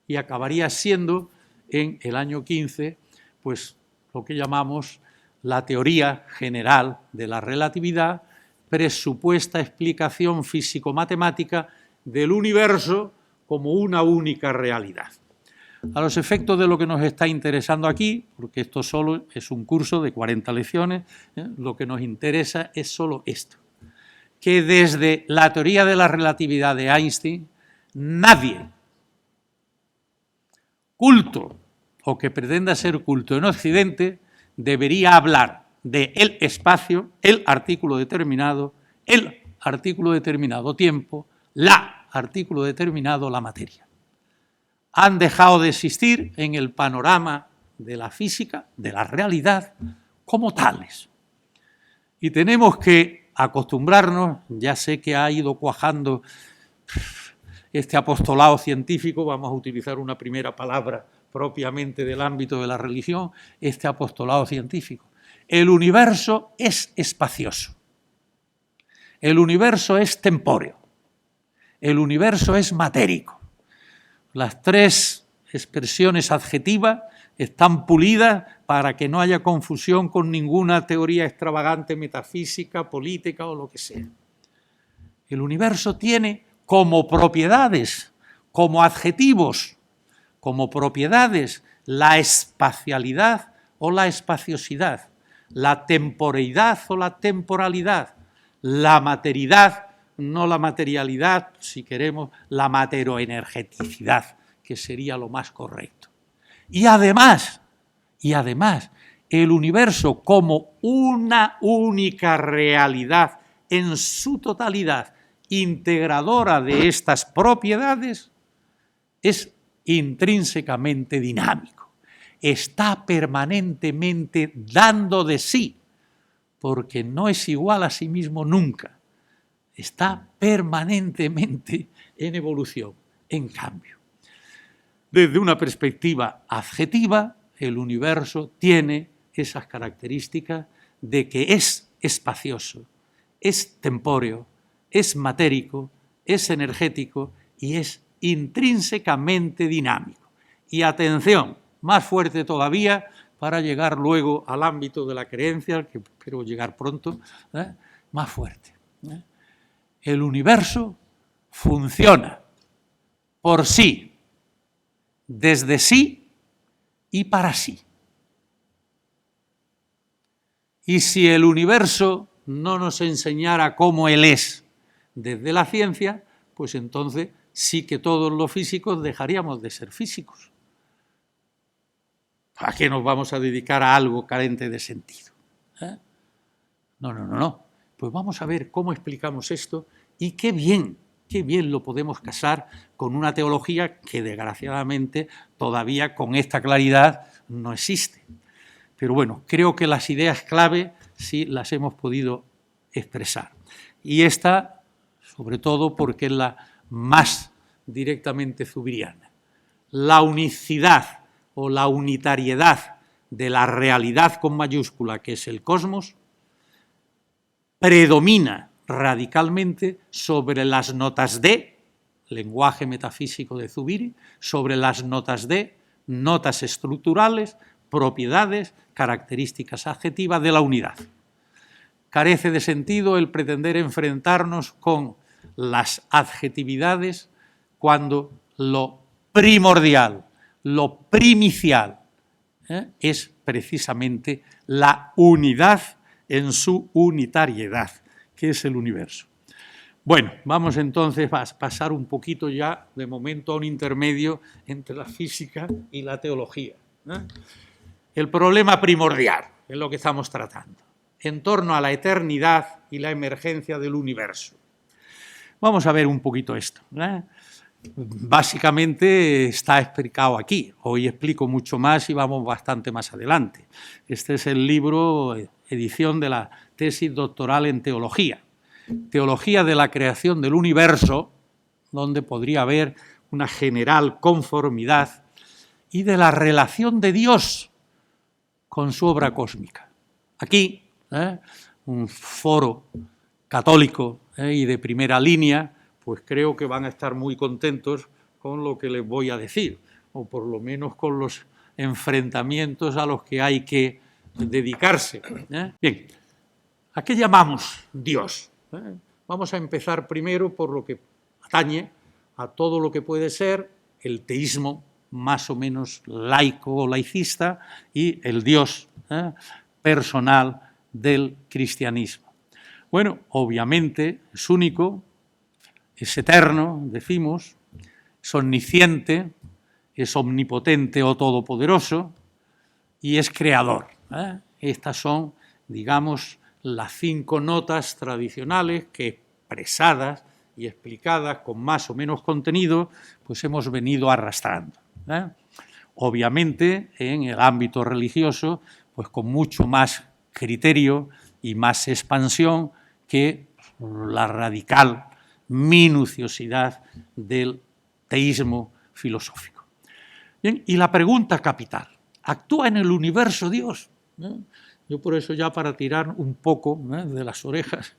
Y acabaría siendo, en el año 15, pues lo que llamamos la teoría general de la relatividad, presupuesta explicación físico-matemática del universo como una única realidad. A los efectos de lo que nos está interesando aquí, porque esto solo es un curso de 40 lecciones, lo que nos interesa es solo esto, que desde la teoría de la relatividad de Einstein, nadie culto o que pretenda ser culto en Occidente debería hablar de el espacio, el artículo determinado tiempo, la artículo determinado la materia. Han dejado de existir en el panorama de la física, de la realidad, como tales. Y tenemos que acostumbrarnos, ya sé que ha ido cuajando este apostolado científico, vamos a utilizar una primera palabra propiamente del ámbito de la religión, este apostolado científico. El universo es espacioso, el universo es tempóreo, el universo es matérico. Las tres expresiones adjetivas están pulidas para que no haya confusión con ninguna teoría extravagante, metafísica, política o lo que sea. El universo tiene como propiedades, como adjetivos, como propiedades, la espacialidad o la espaciosidad, la temporeidad o la temporalidad, la materidad, no la materialidad, si queremos, la materoenergeticidad, que sería lo más correcto. Y además, el universo como una única realidad en su totalidad, integradora de estas propiedades, es intrínsecamente dinámico. Está permanentemente dando de sí, porque no es igual a sí mismo nunca. Está permanentemente en evolución, en cambio. Desde una perspectiva adjetiva, el universo tiene esas características de que es espacioso, es tempóreo, es matérico, es energético y es intrínsecamente dinámico. Y atención, más fuerte todavía, para llegar luego al ámbito de la creencia, que espero llegar pronto, más fuerte. El universo funciona por sí, desde sí y para sí. Y si el universo no nos enseñara cómo él es desde la ciencia, pues entonces sí que todos los físicos dejaríamos de ser físicos. ¿A qué nos vamos a dedicar a algo carente de sentido? No. Pues vamos a ver cómo explicamos esto y qué bien lo podemos casar con una teología que desgraciadamente todavía con esta claridad no existe. Pero bueno, creo que las ideas clave sí las hemos podido expresar. Y esta, sobre todo, porque es la más directamente zubiriana. La unicidad o la unitariedad de la realidad con mayúscula, que es el cosmos, predomina radicalmente sobre las notas de, lenguaje metafísico de Zubiri, sobre las notas de, notas estructurales, propiedades, características adjetivas de la unidad. carece de sentido el pretender enfrentarnos con las adjetividades cuando lo primordial, lo primicial, es precisamente la unidad en su unitariedad, que es el universo. Bueno, vamos entonces a pasar un poquito ya, de momento, a un intermedio entre la física y la teología. El problema primordial es lo que estamos tratando, en torno a la eternidad y la emergencia del universo. Vamos a ver un poquito esto. Básicamente está explicado aquí. Hoy explico mucho más y vamos bastante más adelante. Este es el libro, edición de la tesis doctoral en teología. Teología de la creación del universo, donde podría haber una general conformidad, y de la relación de Dios con su obra cósmica. Aquí, un foro católico y de primera línea, pues creo que van a estar muy contentos con lo que les voy a decir, o por lo menos con los enfrentamientos a los que hay que dedicarse. Bien, ¿a qué llamamos Dios? Vamos a empezar primero por lo que atañe a todo lo que puede ser el teísmo más o menos laico o laicista y el Dios personal del cristianismo. Bueno, obviamente es único, es eterno, decimos, es omnisciente, es omnipotente o todopoderoso y es creador. Estas son, digamos, las 5 notas tradicionales que, expresadas y explicadas con más o menos contenido, pues hemos venido arrastrando. Obviamente, en el ámbito religioso, pues con mucho más criterio y más expansión que la radical minuciosidad del teísmo filosófico. Bien, y la pregunta capital, ¿actúa en el universo Dios? Yo por eso ya para tirar un poco de las orejas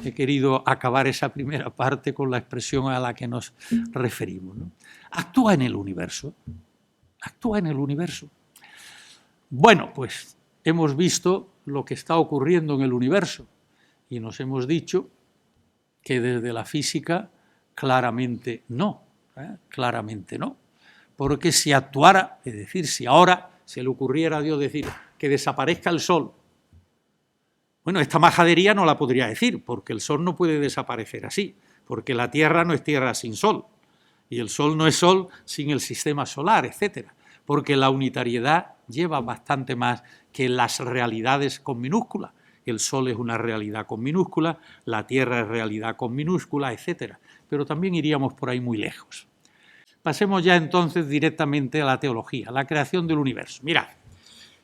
he querido acabar esa primera parte con la expresión a la que nos referimos. ¿Actúa en el universo? ¿Actúa en el universo? Bueno, pues hemos visto lo que está ocurriendo en el universo y nos hemos dicho que desde la física claramente no, claramente no. Porque si actuara, es decir, si ahora se le ocurriera a Dios decir que desaparezca el sol, bueno, esta majadería no la podría decir, porque el sol no puede desaparecer así, porque la Tierra no es Tierra sin sol, y el sol no es sol sin el sistema solar, etc. Porque la unitariedad lleva bastante más que las realidades con minúscula. El sol es una realidad con minúscula, la Tierra es realidad con minúscula, etc. Pero también iríamos por ahí muy lejos. Pasemos ya entonces directamente a la teología, la creación del universo. Mirad,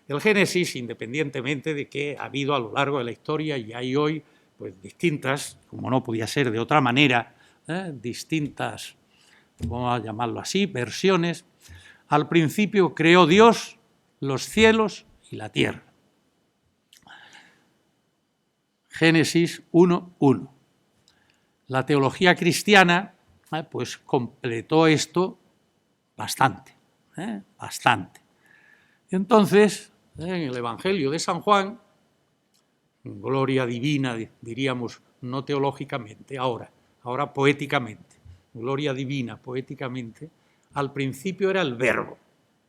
el Génesis, independientemente de que ha habido a lo largo de la historia y hay hoy pues distintas, como no podía ser de otra manera, distintas, vamos a llamarlo así, versiones, al principio creó Dios los cielos y la tierra. Génesis 1:1. La teología cristiana pues completó esto bastante, bastante. Entonces, en el Evangelio de San Juan, gloria divina, diríamos, no teológicamente, ahora poéticamente, gloria divina, poéticamente, al principio era el Verbo,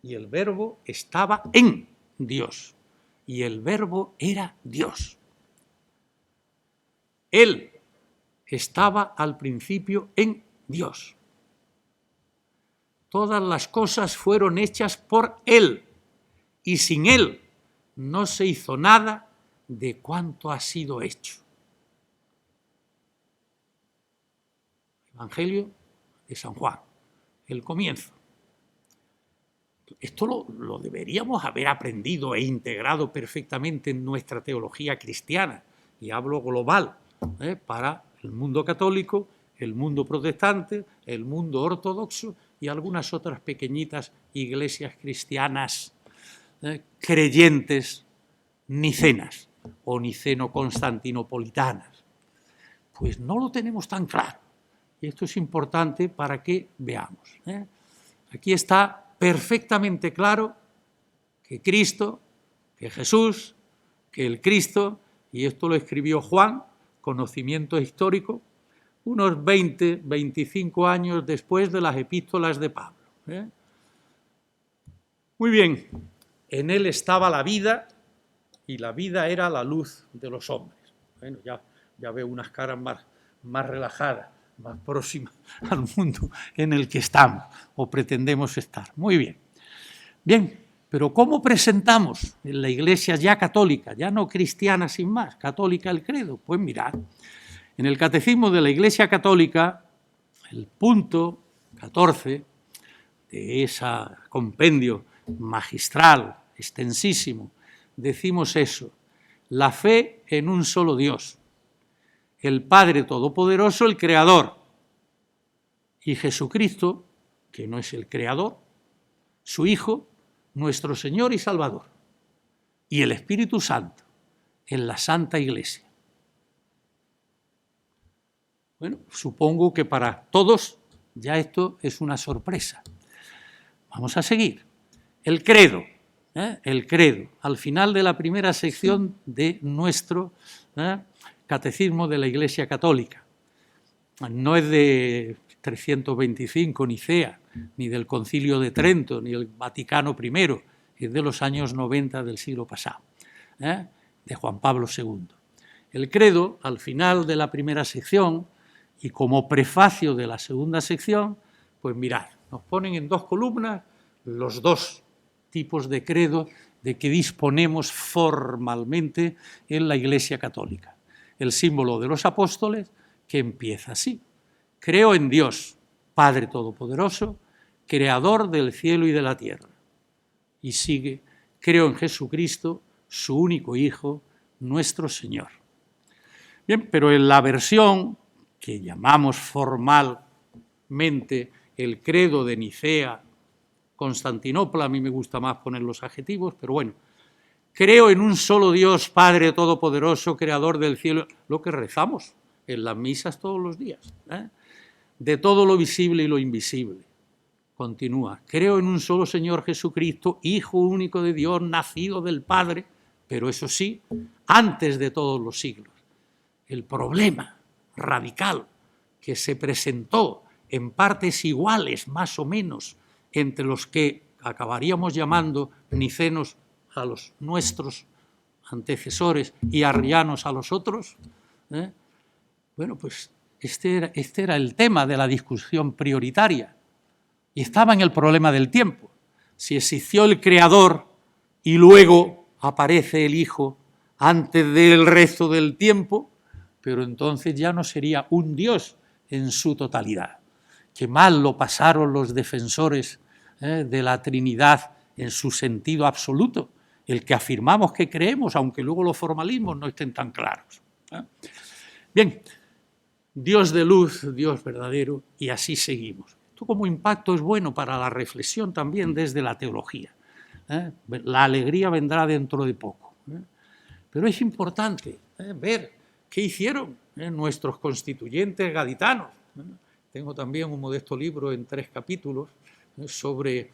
y el Verbo estaba en Dios, y el Verbo era Dios. Él estaba al principio en Dios. Todas las cosas fueron hechas por Él, y sin Él no se hizo nada de cuanto ha sido hecho. Evangelio de San Juan, el comienzo. Esto lo deberíamos haber aprendido e integrado perfectamente en nuestra teología cristiana, y hablo global, para el mundo católico, el mundo protestante, el mundo ortodoxo y algunas otras pequeñitas iglesias cristianas creyentes nicenas o niceno-constantinopolitanas. Pues no lo tenemos tan claro. Y esto es importante para que veamos. Aquí está perfectamente claro que Cristo, que Jesús, que el Cristo y esto lo escribió Juan, conocimiento histórico, unos 20, 25 años después de las epístolas de Pablo. Muy bien, en él estaba la vida y la vida era la luz de los hombres. Bueno, ya veo unas caras más relajadas, más próximas al mundo en el que estamos o pretendemos estar. Muy bien. Bien, pero ¿cómo presentamos en la Iglesia ya católica, ya no cristiana sin más, católica el credo? Pues mirad, en el Catecismo de la Iglesia Católica, el punto 14 de ese compendio magistral, extensísimo, decimos eso: la fe en un solo Dios, el Padre Todopoderoso, el Creador, y Jesucristo, que no es el Creador, su Hijo, nuestro Señor y Salvador, y el Espíritu Santo, en la Santa Iglesia. Bueno, supongo que para todos ya esto es una sorpresa. Vamos a seguir. El credo. El credo, al final de la primera sección de nuestro Catecismo de la Iglesia Católica. No es de 325 Nicea, ni del Concilio de Trento, ni el Vaticano I, es de los años 90 del siglo pasado, de Juan Pablo II. El credo, al final de la primera sección, y como prefacio de la segunda sección, pues mirad, nos ponen en 2 columnas los 2 tipos de credo de que disponemos formalmente en la Iglesia Católica. El símbolo de los apóstoles, que empieza así: creo en Dios, Padre Todopoderoso, Creador del cielo y de la tierra. Y sigue: creo en Jesucristo, su único Hijo, nuestro Señor. Bien, pero en la versión que llamamos formalmente el credo de Nicea, Constantinopla, a mí me gusta más poner los adjetivos, pero bueno, creo en un solo Dios, Padre Todopoderoso, Creador del cielo, lo que rezamos en las misas todos los días, de todo lo visible y lo invisible. Continúa: creo en un solo Señor Jesucristo, Hijo único de Dios, nacido del Padre, pero eso sí, antes de todos los siglos. El problema radical que se presentó en partes iguales, más o menos, entre los que acabaríamos llamando nicenos a los nuestros antecesores y arrianos a los otros, bueno, pues este era el tema de la discusión prioritaria. Y estaba en el problema del tiempo. Si existió el Creador y luego aparece el Hijo antes del resto del tiempo, pero entonces ya no sería un Dios en su totalidad. Qué mal lo pasaron los defensores de la Trinidad en su sentido absoluto, el que afirmamos que creemos, aunque luego los formalismos no estén tan claros. Bien, Dios de luz, Dios verdadero, y así seguimos. Esto como impacto es bueno para la reflexión también desde la teología. La alegría vendrá dentro de poco. Pero es importante ver qué hicieron nuestros constituyentes gaditanos. Tengo también un modesto libro en 3 capítulos sobre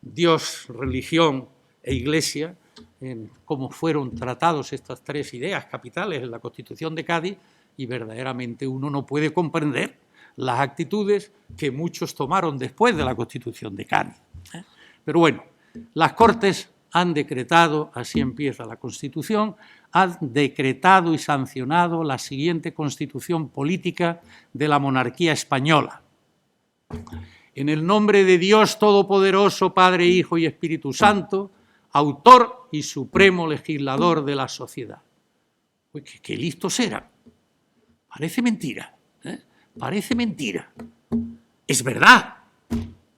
Dios, religión e Iglesia, en cómo fueron tratados estas 3 ideas capitales en la Constitución de Cádiz, y verdaderamente uno no puede comprender las actitudes que muchos tomaron después de la Constitución de Cádiz. Pero bueno, las Cortes han decretado, así empieza la Constitución, han decretado y sancionado la siguiente Constitución política de la monarquía española. En el nombre de Dios Todopoderoso, Padre, Hijo y Espíritu Santo, autor y supremo legislador de la sociedad. Pues qué listos eran. Parece mentira, parece mentira. Es verdad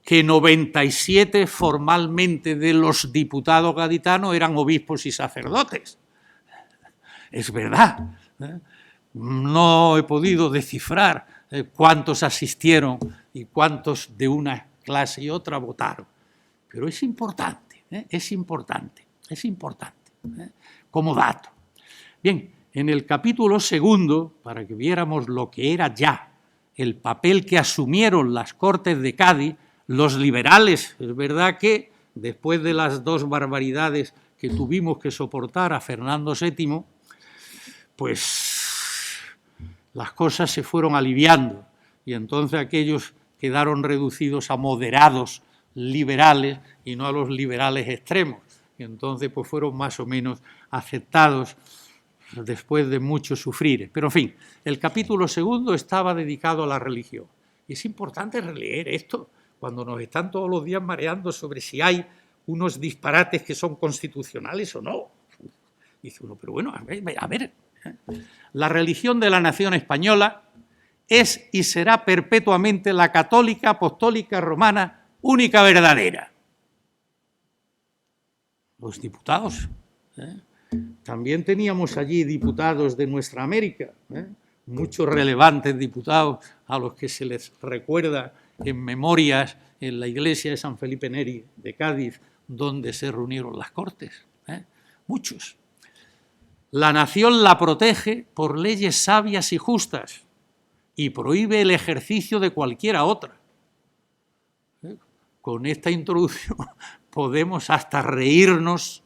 que 97 formalmente de los diputados gaditanos eran obispos y sacerdotes. Es verdad. No he podido descifrar cuántos asistieron y cuántos de una clase y otra votaron. Pero es importante, es importante como dato. Bien, en el capítulo 2, para que viéramos lo que era ya el papel que asumieron las Cortes de Cádiz, los liberales, es verdad que después de las 2 barbaridades que tuvimos que soportar a Fernando VII, pues las cosas se fueron aliviando y entonces aquellos quedaron reducidos a moderados liberales y no a los liberales extremos. Y entonces pues fueron más o menos aceptados después de mucho sufrir. Pero en fin, el capítulo segundo estaba dedicado a la religión. Y es importante releer esto cuando nos están todos los días mareando sobre si hay unos disparates que son constitucionales o no. Dice uno, pero bueno, a ver, la religión de la nación española es y será perpetuamente la católica, apostólica, romana, única verdadera. Los diputados, también teníamos allí diputados de nuestra América, muchos relevantes diputados a los que se les recuerda en memorias en la iglesia de San Felipe Neri de Cádiz, donde se reunieron las Cortes, muchos. La nación la protege por leyes sabias y justas y prohíbe el ejercicio de cualquiera otra. Con esta introducción podemos hasta reírnos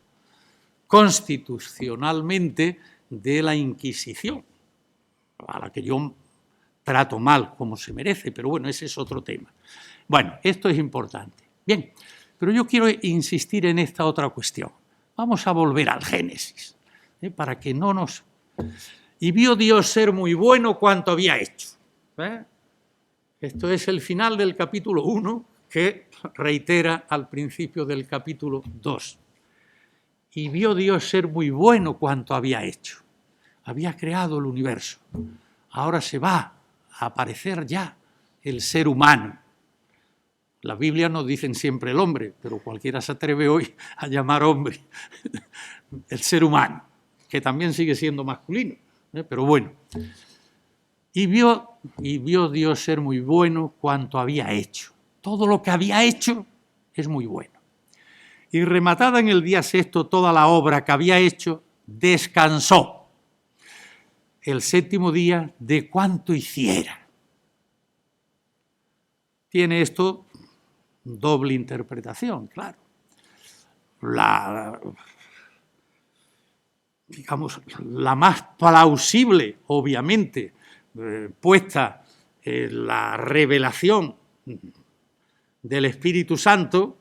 constitucionalmente de la Inquisición, a la que yo trato mal como se merece, pero bueno, ese es otro tema. Bueno, esto es importante. Bien, pero yo quiero insistir en esta otra cuestión. Vamos a volver al Génesis, para que no nos... Y vio Dios ser muy bueno cuanto había hecho. Esto es el final del capítulo 1, que reitera al principio del capítulo 2. Y vio Dios ser muy bueno cuanto había hecho. Había creado el universo. Ahora se va a aparecer ya el ser humano. Las Biblias nos dicen siempre el hombre, pero cualquiera se atreve hoy a llamar hombre el ser humano, que también sigue siendo masculino, pero bueno. Y vio Dios ser muy bueno cuanto había hecho. Todo lo que había hecho es muy bueno. Y rematada en el día sexto toda la obra que había hecho, descansó el séptimo día de cuanto hiciera. Tiene esto doble interpretación, claro. La más plausible, obviamente, puesta en la revelación del Espíritu Santo,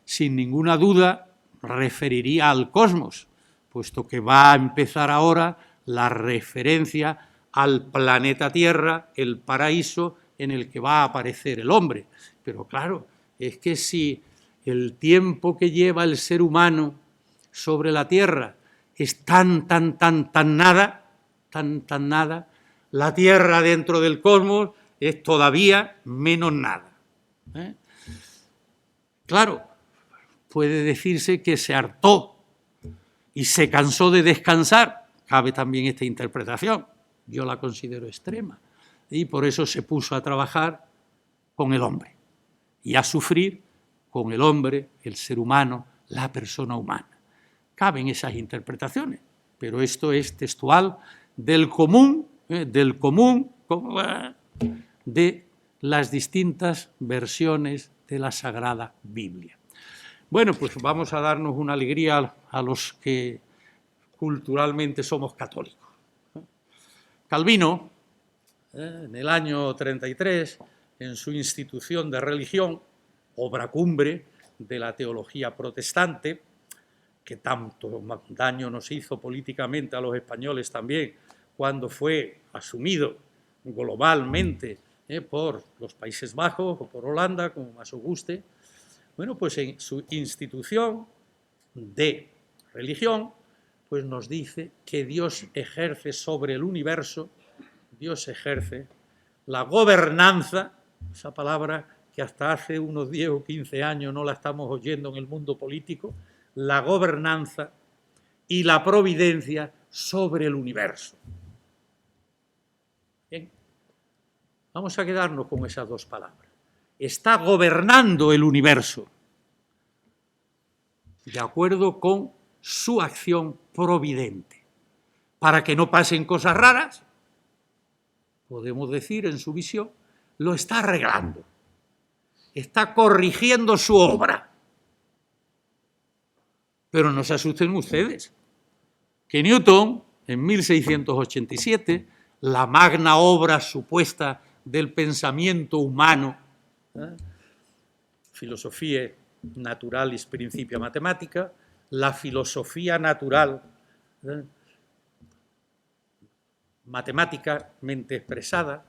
sin ninguna duda referiría al cosmos, puesto que va a empezar ahora la referencia al planeta Tierra, el paraíso en el que va a aparecer el hombre. Pero claro, es que si el tiempo que lleva el ser humano sobre la Tierra es tan nada, la Tierra dentro del cosmos es todavía menos nada. Claro, puede decirse que se hartó y se cansó de descansar. Cabe también esta interpretación. Yo la considero extrema. Y por eso se puso a trabajar con el hombre y a sufrir con el hombre, el ser humano, la persona humana. Caben esas interpretaciones, pero esto es textual del común de las distintas versiones de la Sagrada Biblia. Bueno, pues vamos a darnos una alegría a los que culturalmente somos católicos. Calvino, en el año 33, en su Institución de Religión, obra cumbre de la teología protestante, que tanto daño nos hizo políticamente a los españoles también, cuando fue asumido globalmente por los Países Bajos o por Holanda, como más os guste. Bueno, pues en su Institución de Religión, pues nos dice que Dios ejerce sobre el universo, Dios ejerce la gobernanza, esa palabra que hasta hace unos 10 o 15 años no la estamos oyendo en el mundo político, la gobernanza y la providencia sobre el universo. Bien, vamos a quedarnos con esas dos palabras. Está gobernando el universo de acuerdo con su acción providente. Para que no pasen cosas raras, podemos decir en su visión, lo está arreglando. Está corrigiendo su obra. Pero no se asusten ustedes, que Newton en 1687, la magna obra supuesta del pensamiento humano, Filosofia Naturalis Principia Mathematica, la filosofía natural, matemáticamente expresada,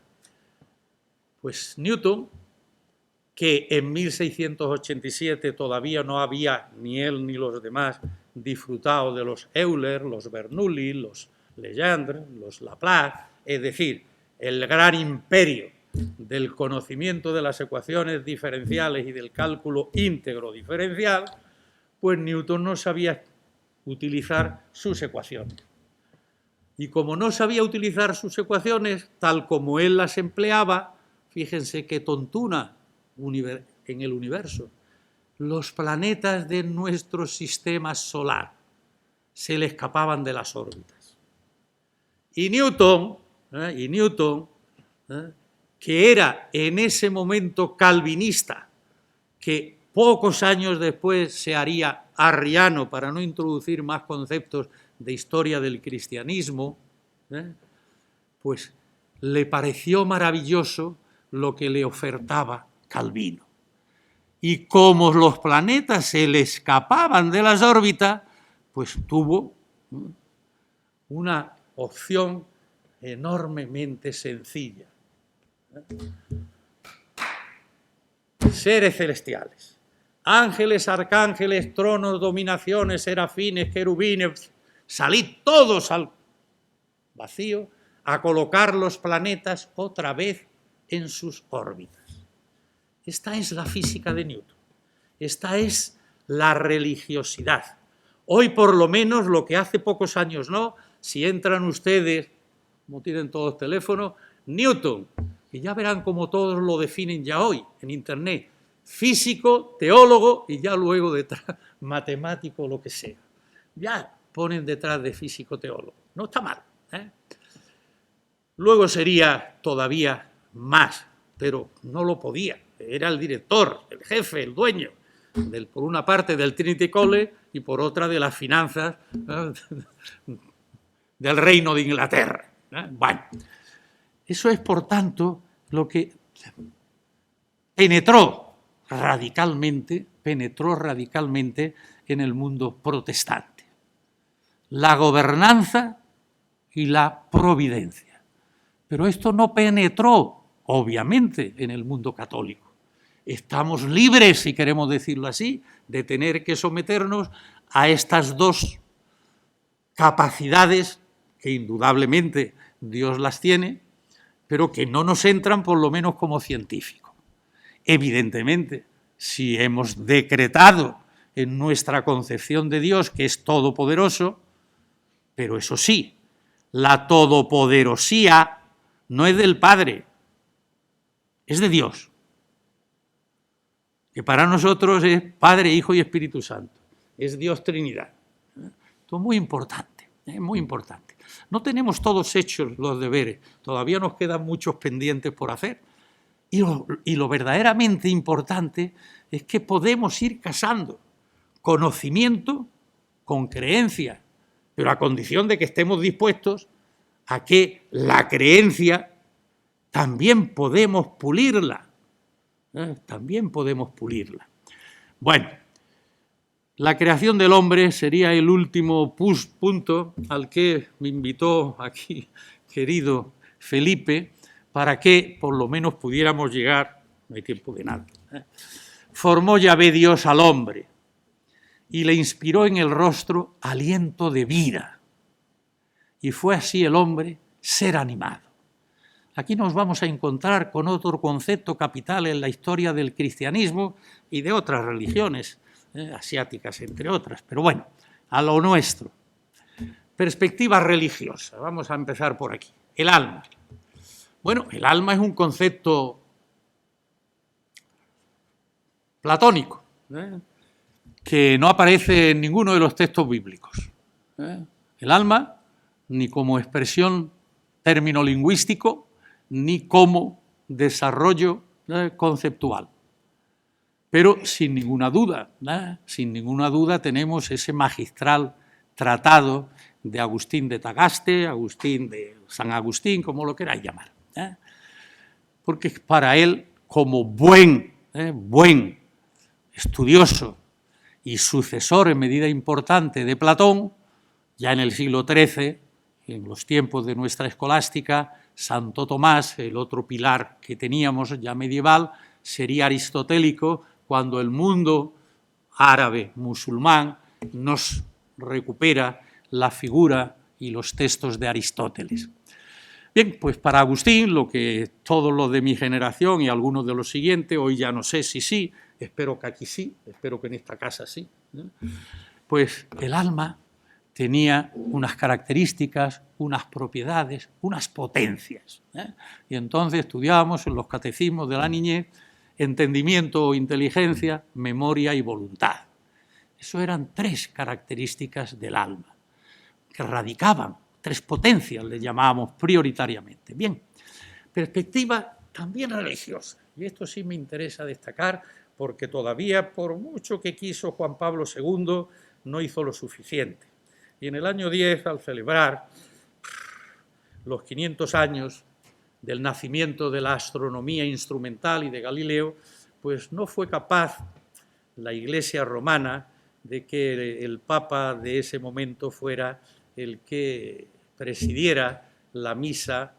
pues Newton, que en 1687 todavía no había ni él ni los demás disfrutado de los Euler, los Bernoulli, los Legendre, los Laplace, es decir, el gran imperio del conocimiento de las ecuaciones diferenciales y del cálculo íntegro diferencial, pues Newton no sabía utilizar sus ecuaciones. Y como no sabía utilizar sus ecuaciones tal como él las empleaba, fíjense qué tontuna en el universo. Los planetas de nuestro sistema solar se le escapaban de las órbitas. Y Newton, que era en ese momento calvinista, que pocos años después se haría arriano para no introducir más conceptos de historia del cristianismo, pues le pareció maravilloso lo que le ofertaba Calvino. Y como los planetas se le escapaban de las órbitas, pues tuvo una opción enormemente sencilla. Seres celestiales, ángeles, arcángeles, tronos, dominaciones, serafines, querubines, salid todos al vacío a colocar los planetas otra vez en sus órbitas. Esta es la física de Newton, esta es la religiosidad. Hoy por lo menos, lo que hace pocos años no, si entran ustedes, como tienen todos teléfonos, Newton, y ya verán cómo todos lo definen ya hoy en Internet, físico, teólogo y ya luego detrás matemático, lo que sea. Ya ponen detrás de físico, teólogo. No está mal, ¿eh? Luego sería todavía más, pero no lo podía. Era el director, el jefe, el dueño, por una parte del Trinity College y por otra de las finanzas del Reino de Inglaterra. Bueno, eso es, por tanto, lo que penetró radicalmente en el mundo protestante. La gobernanza y la providencia. Pero esto no penetró, obviamente, en el mundo católico. Estamos libres, si queremos decirlo así, de tener que someternos a estas dos capacidades que indudablemente Dios las tiene, pero que no nos entran por lo menos como científicos. Evidentemente, si hemos decretado en nuestra concepción de Dios que es todopoderoso, pero eso sí, la todopoderosía no es del Padre, es de Dios, que para nosotros es Padre, Hijo y Espíritu Santo, es Dios Trinidad. Esto es muy importante, muy importante. No tenemos todos hechos los deberes, todavía nos quedan muchos pendientes por hacer. Y lo verdaderamente importante es que podemos ir casando conocimiento con creencia, pero a condición de que estemos dispuestos a que la creencia también podemos pulirla. También podemos pulirla. Bueno, la creación del hombre sería el último punto al que me invitó aquí, querido Felipe, para que por lo menos pudiéramos llegar, no hay tiempo de nada. Formó Yahvé Dios al hombre y le inspiró en el rostro aliento de vida. Y fue así el hombre ser animado. Aquí nos vamos a encontrar con otro concepto capital en la historia del cristianismo y de otras religiones asiáticas, entre otras. Pero bueno, a lo nuestro. Perspectiva religiosa. Vamos a empezar por aquí. El alma. Bueno, el alma es un concepto platónico, que no aparece en ninguno de los textos bíblicos. El alma, ni como expresión término lingüístico, ni como desarrollo conceptual. Pero sin ninguna duda tenemos ese magistral tratado de Agustín de Tagaste, Agustín de San Agustín, como lo queráis llamar. Porque para él, como buen estudioso y sucesor en medida importante de Platón, ya en el siglo XIII, en los tiempos de nuestra escolástica, Santo Tomás, el otro pilar que teníamos ya medieval, sería aristotélico cuando el mundo árabe, musulmán, nos recupera la figura y los textos de Aristóteles. Bien, pues para Agustín, lo que todos los de mi generación y algunos de los siguientes, hoy ya no sé si sí, espero que aquí sí, espero que en esta casa sí, pues el alma tenía unas características, unas propiedades, unas potencias. Y entonces estudiábamos en los catecismos de la niñez entendimiento o inteligencia, memoria y voluntad. Eso eran 3 características del alma, que radicaban, 3 potencias le llamábamos prioritariamente. Bien, perspectiva también religiosa, y esto sí me interesa destacar, porque todavía, por mucho que quiso Juan Pablo II, no hizo lo suficiente. Y en el año 10, al celebrar los 500 años del nacimiento de la astronomía instrumental y de Galileo, pues no fue capaz la Iglesia romana de que el Papa de ese momento fuera el que presidiera la misa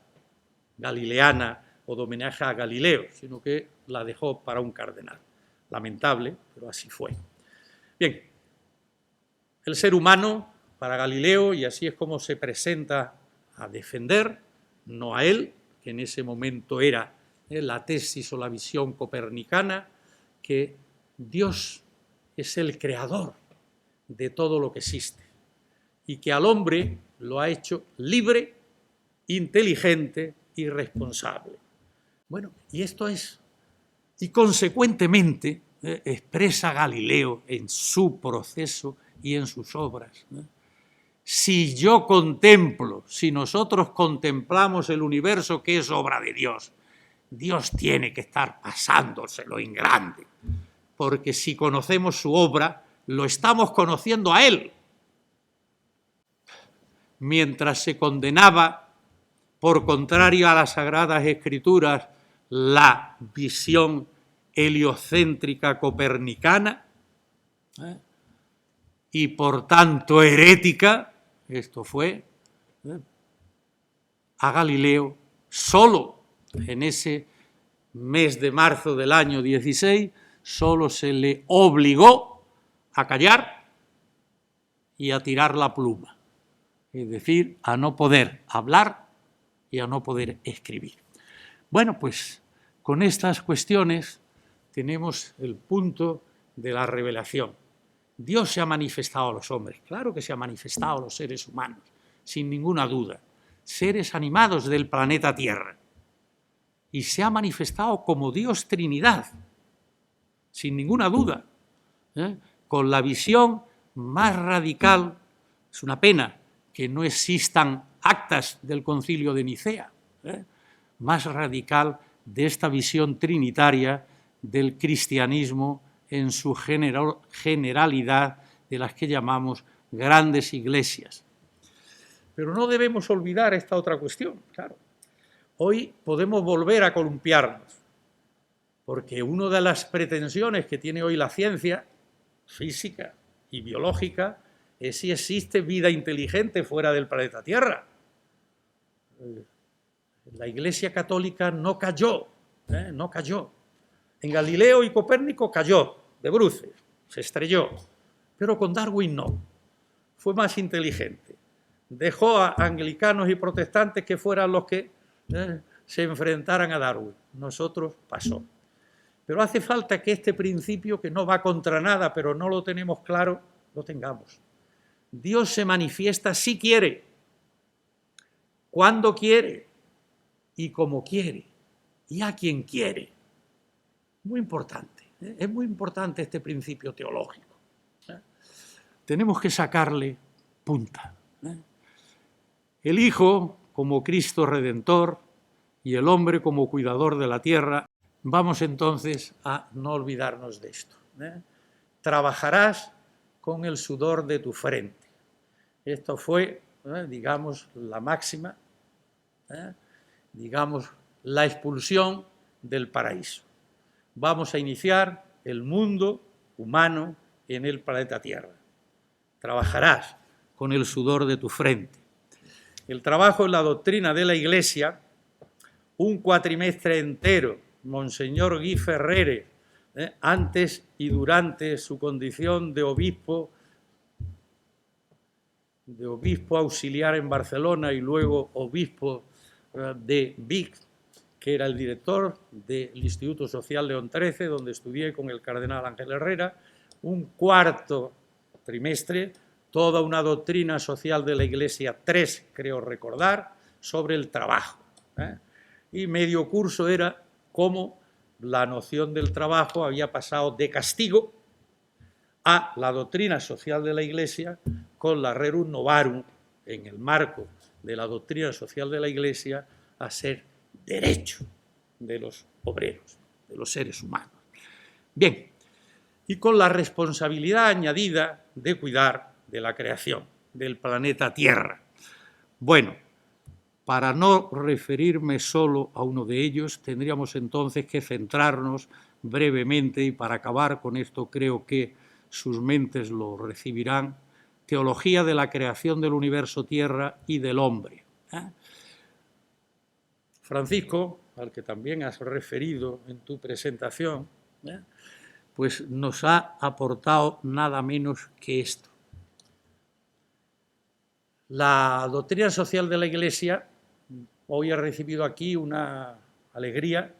galileana o de homenaje a Galileo, sino que la dejó para un cardenal. Lamentable, pero así fue. Bien, el ser humano para Galileo, y así es como se presenta a defender, no a él, que en ese momento era la tesis o la visión copernicana, que Dios es el creador de todo lo que existe y que al hombre lo ha hecho libre, inteligente y responsable. Bueno, y esto es, y consecuentemente expresa Galileo en su proceso y en sus obras. Si yo contemplo, si nosotros contemplamos el universo que es obra de Dios, Dios tiene que estar pasándoselo en grande, porque si conocemos su obra, lo estamos conociendo a Él. Mientras se condenaba, por contrario a las Sagradas Escrituras, la visión heliocéntrica copernicana, y por tanto herética, esto fue, a Galileo solo en ese mes de marzo del año 16, solo se le obligó a callar y a tirar la pluma, es decir, a no poder hablar y a no poder escribir. Bueno, pues con estas cuestiones tenemos el punto de la revelación. Dios se ha manifestado a los hombres, claro que se ha manifestado a los seres humanos, sin ninguna duda, seres animados del planeta Tierra. Y se ha manifestado como Dios Trinidad, sin ninguna duda, con la visión más radical. Es una pena que no existan actas del Concilio de Nicea, más radical de esta visión trinitaria del cristianismo en su generalidad, de las que llamamos grandes iglesias. Pero no debemos olvidar esta otra cuestión, claro. Hoy podemos volver a columpiarnos, porque una de las pretensiones que tiene hoy la ciencia física y biológica es si existe vida inteligente fuera del planeta Tierra. La Iglesia Católica no cayó, no cayó. En Galileo y Copérnico cayó de bruces, se estrelló, pero con Darwin no, fue más inteligente. Dejó a anglicanos y protestantes que fueran los que se enfrentaran a Darwin. Nosotros pasó. Pero hace falta que este principio, que no va contra nada, pero no lo tenemos claro, lo tengamos. Dios se manifiesta si quiere, cuando quiere y como quiere y a quien quiere. Muy importante, es muy importante este principio teológico. Tenemos que sacarle punta. El Hijo como Cristo Redentor y el hombre como cuidador de la tierra. Vamos entonces a no olvidarnos de esto. Trabajarás con el sudor de tu frente. Esto fue digamos, la máxima, digamos, la expulsión del paraíso. Vamos a iniciar el mundo humano en el planeta Tierra. Trabajarás con el sudor de tu frente. El trabajo en la doctrina de la Iglesia, un cuatrimestre entero, Monseñor Guy Ferrere, antes y durante su condición de obispo auxiliar en Barcelona y luego obispo de Vic, que era el director del Instituto Social León XIII, donde estudié con el cardenal Ángel Herrera, un cuarto trimestre, toda una doctrina social de la Iglesia, 3, creo recordar, sobre el trabajo. Y medio curso era cómo la noción del trabajo había pasado de castigo a la doctrina social de la Iglesia con la Rerum Novarum, en el marco de la doctrina social de la Iglesia, a ser derecho de los obreros, de los seres humanos. Bien, y con la responsabilidad añadida de cuidar de la creación, del planeta Tierra. Bueno, para no referirme solo a uno de ellos, tendríamos entonces que centrarnos brevemente, y para acabar con esto creo que sus mentes lo recibirán, teología de la creación del universo Tierra y del hombre. Francisco, al que también has referido en tu presentación, pues nos ha aportado nada menos que esto. La doctrina social de la Iglesia, hoy he recibido aquí una alegría,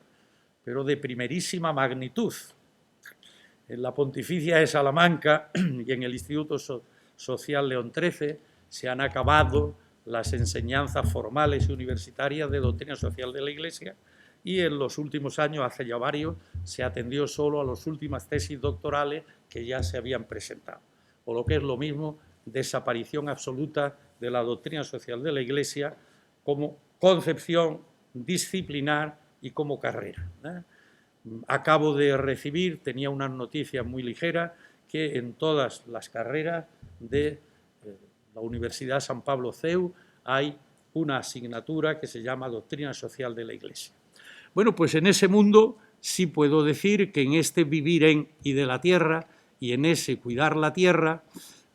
pero de primerísima magnitud. En la Pontificia de Salamanca y en el Instituto Social León XIII se han acabado las enseñanzas formales y universitarias de doctrina social de la Iglesia, y en los últimos años, hace ya varios, se atendió solo a las últimas tesis doctorales que ya se habían presentado. O lo que es lo mismo, desaparición absoluta de la doctrina social de la Iglesia como concepción disciplinar y como carrera. Acabo de recibir, tenía unas noticias muy ligeras, que en todas las carreras de la Universidad San Pablo CEU hay una asignatura que se llama Doctrina Social de la Iglesia. Bueno, pues en ese mundo sí puedo decir que en este vivir en y de la tierra y en ese cuidar la tierra,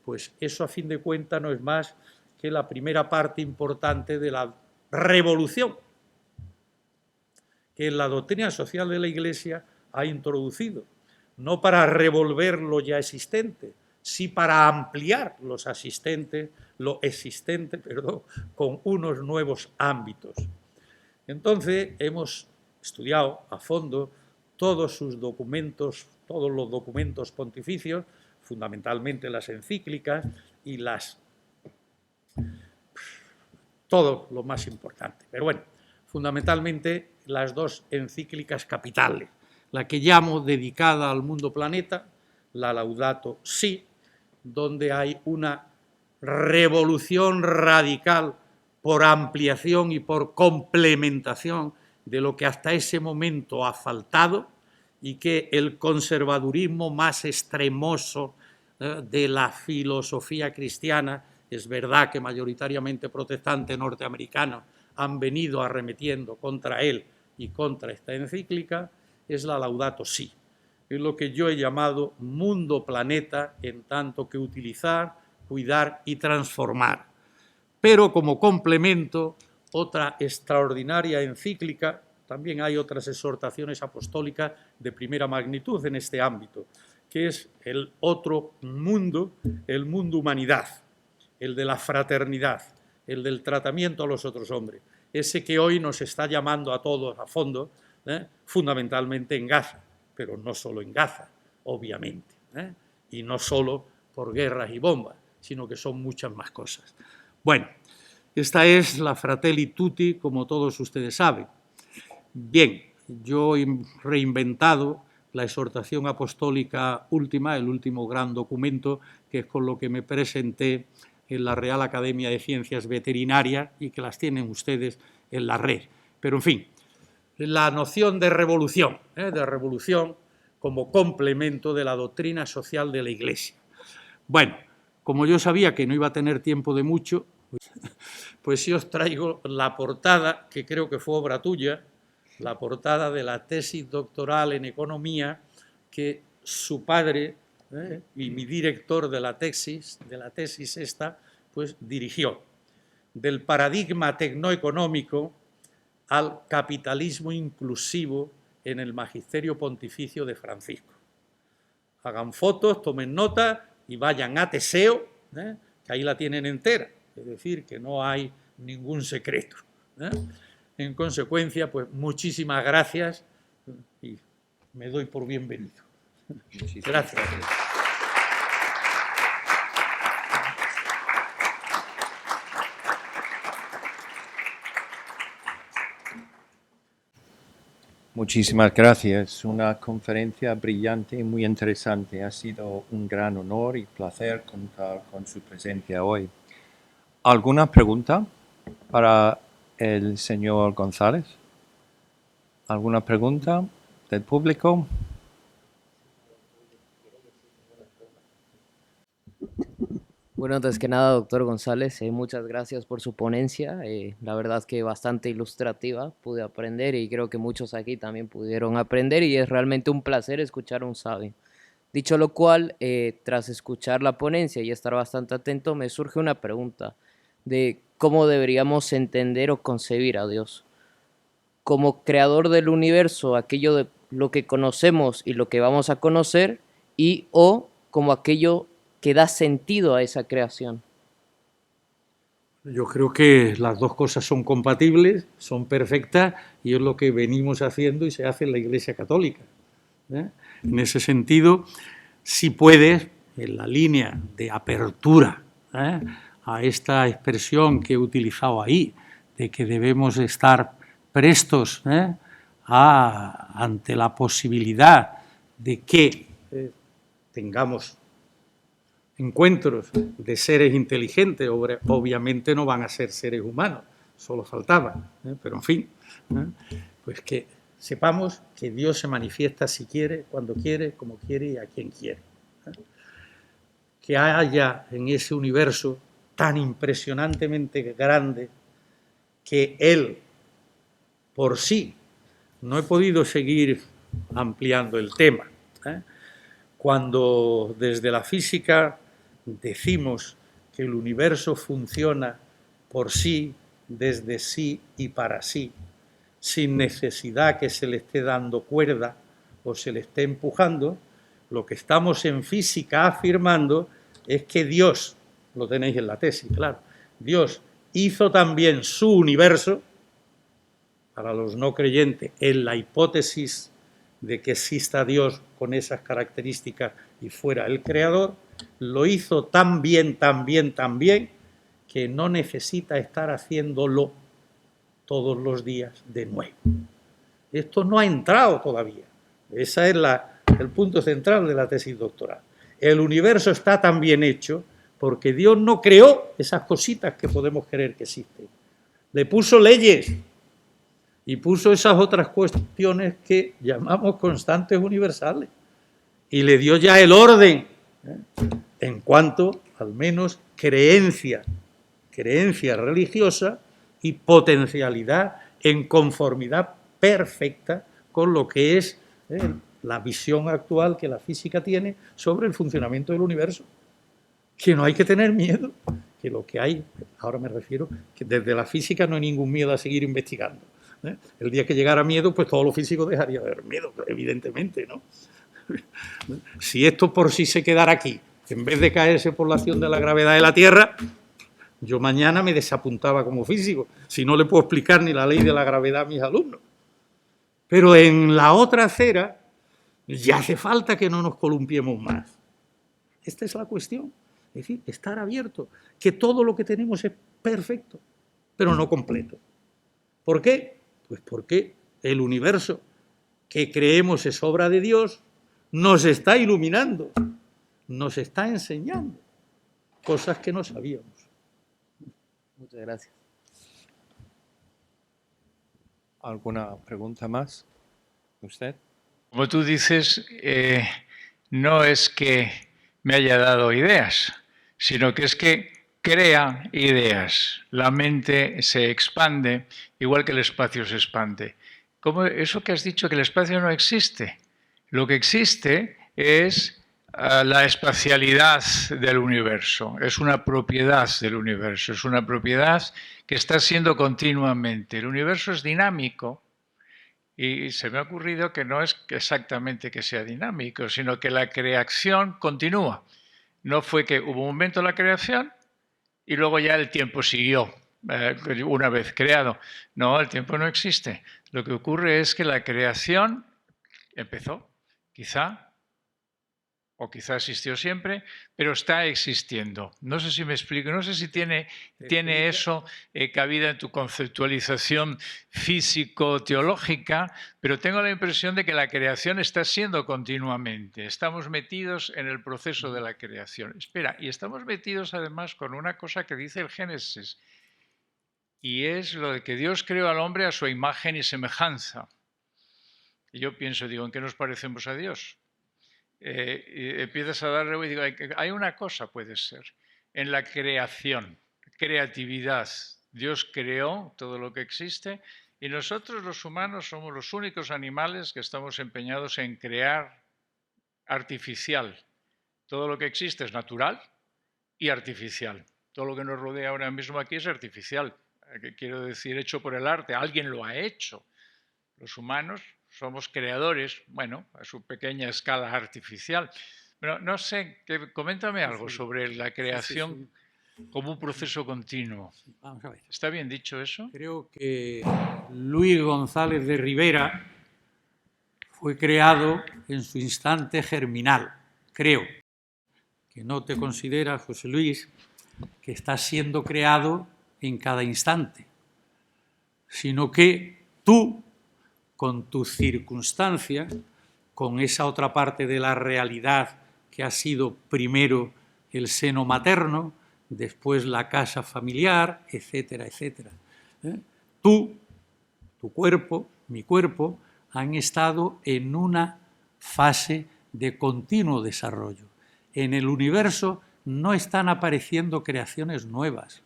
pues eso a fin de cuentas no es más que la primera parte importante de la revolución que la doctrina social de la Iglesia ha introducido, no para revolver lo ya existente, sí para ampliar lo existente, con unos nuevos ámbitos. Entonces hemos estudiado a fondo todos sus documentos, todos los documentos pontificios, fundamentalmente las encíclicas y todo lo más importante. Pero bueno, fundamentalmente las dos encíclicas capitales, la que llamo dedicada al mundo planeta, la Laudato Si, donde hay una revolución radical por ampliación y por complementación de lo que hasta ese momento ha faltado y que el conservadurismo más extremoso de la filosofía cristiana, es verdad que mayoritariamente protestantes norteamericanos han venido arremetiendo contra él y contra esta encíclica, es la Laudato Si. Es lo que yo he llamado mundo-planeta, en tanto que utilizar, cuidar y transformar. Pero como complemento, otra extraordinaria encíclica, también hay otras exhortaciones apostólicas de primera magnitud en este ámbito, que es el otro mundo, el mundo humanidad, el de la fraternidad, el del tratamiento a los otros hombres, ese que hoy nos está llamando a todos a fondo, fundamentalmente en Gaza, pero no solo en Gaza, obviamente, y no solo por guerras y bombas, sino que son muchas más cosas. Bueno, esta es la Fratelli Tutti, como todos ustedes saben. Bien, yo he reinventado la exhortación apostólica última, el último gran documento, que es con lo que me presenté en la Real Academia de Ciencias Veterinarias y que las tienen ustedes en la red. Pero, en fin, la noción de revolución como complemento de la doctrina social de la Iglesia. Bueno, como yo sabía que no iba a tener tiempo de mucho, Pues sí os traigo la portada, que creo que fue obra tuya, la portada de la tesis doctoral en economía que su padre y mi director de la tesis esta, pues dirigió, del paradigma tecnoeconómico al capitalismo inclusivo en el magisterio pontificio de Francisco. Hagan fotos, tomen nota y vayan a Teseo, que ahí la tienen entera, es decir, que no hay ningún secreto. En consecuencia, pues muchísimas gracias y me doy por bienvenido. Gracias. Muchísimas gracias. Una conferencia brillante y muy interesante. Ha sido un gran honor y placer contar con su presencia hoy. ¿Alguna pregunta para el señor González? ¿Alguna pregunta del público? Bueno, antes que nada, doctor González, muchas gracias por su ponencia. La verdad que bastante ilustrativa, pude aprender y creo que muchos aquí también pudieron aprender y es realmente un placer escuchar a un sabio. Dicho lo cual, tras escuchar la ponencia y estar bastante atento, me surge una pregunta de cómo deberíamos entender o concebir a Dios. Como creador del universo, aquello de lo que conocemos y lo que vamos a conocer, y o como aquello que da sentido a esa creación. Yo creo que las dos cosas son compatibles, son perfectas y es lo que venimos haciendo y se hace en la Iglesia Católica. En ese sentido, si puedes, en la línea de apertura a esta expresión que he utilizado ahí, de que debemos estar prestos ante la posibilidad de que tengamos encuentros de seres inteligentes, obviamente no van a ser seres humanos, solo faltaba, pero en fin, pues que sepamos que Dios se manifiesta si quiere, cuando quiere, como quiere y a quien quiere. Que haya en ese universo tan impresionantemente grande que Él por sí, no he podido seguir ampliando el tema, cuando desde la física decimos que el universo funciona por sí, desde sí y para sí, sin necesidad que se le esté dando cuerda o se le esté empujando, lo que estamos en física afirmando es que Dios, lo tenéis en la tesis, claro, Dios hizo también su universo, para los no creyentes, en la hipótesis de que exista Dios con esas características y fuera el creador, lo hizo tan bien, que no necesita estar haciéndolo todos los días de nuevo. Esto no ha entrado todavía. Ese es el punto central de la tesis doctoral. El universo está tan bien hecho porque Dios no creó esas cositas que podemos creer que existen. Le puso leyes y puso esas otras cuestiones que llamamos constantes universales y le dio ya el orden en cuanto, al menos, creencia religiosa y potencialidad en conformidad perfecta con lo que es la visión actual que la física tiene sobre el funcionamiento del universo. Que no hay que tener miedo, que lo que hay, ahora me refiero, que desde la física no hay ningún miedo a seguir investigando. El día que llegara miedo, pues todos los físicos dejarían de haber miedo, evidentemente, ¿no? Si esto por sí se quedara aquí, en vez de caerse por la acción de la gravedad de la Tierra, yo mañana me desapuntaba como físico, si no le puedo explicar ni la ley de la gravedad a mis alumnos. Pero en la otra acera ya hace falta que no nos columpiemos más. Esta es la cuestión, es decir, estar abierto, que todo lo que tenemos es perfecto, pero no completo. ¿Por qué? Pues porque el universo que creemos es obra de Dios nos está iluminando, nos está enseñando cosas que no sabíamos. Muchas gracias. ¿Alguna pregunta más? ¿Usted? Como tú dices, no es que me haya dado ideas, sino que es que crea ideas. La mente se expande igual que el espacio se expande. ¿Cómo eso que has dicho que el espacio no existe? Lo que existe es la espacialidad del universo, es una propiedad del universo, es una propiedad que está siendo continuamente. El universo es dinámico y se me ha ocurrido que no es exactamente que sea dinámico, sino que la creación continúa. No fue que hubo un momento de la creación y luego ya el tiempo siguió una vez creado. No, el tiempo no existe. Lo que ocurre es que la creación empezó, quizá, o quizá existió siempre, pero está existiendo. No sé si me explico, no sé si tiene eso cabida en tu conceptualización físico-teológica, pero tengo la impresión de que la creación está siendo continuamente. Estamos metidos en el proceso de la creación. Espera, y estamos metidos además con una cosa que dice el Génesis, y es lo de que Dios creó al hombre a su imagen y semejanza. Y yo pienso, digo, ¿en qué nos parecemos a Dios? Y empiezas a darle y digo, hay una cosa puede ser, en la creación, creatividad. Dios creó todo lo que existe y nosotros los humanos somos los únicos animales que estamos empeñados en crear artificial. Todo lo que existe es natural y artificial. Todo lo que nos rodea ahora mismo aquí es artificial. Quiero decir, hecho por el arte. Alguien lo ha hecho. Los humanos somos creadores, bueno, a su pequeña escala artificial. Pero no sé, coméntame algo sobre la creación como un proceso continuo. Vamos a ver. ¿Está bien dicho eso? Creo que Luis González de Rivera fue creado en su instante germinal. Creo que no te consideras, José Luis, que está siendo creado en cada instante, sino que tú, con tus circunstancias, con esa otra parte de la realidad que ha sido primero el seno materno, después la casa familiar, etcétera, etcétera. Tú, tu cuerpo, mi cuerpo, han estado en una fase de continuo desarrollo. En el universo no están apareciendo creaciones nuevas.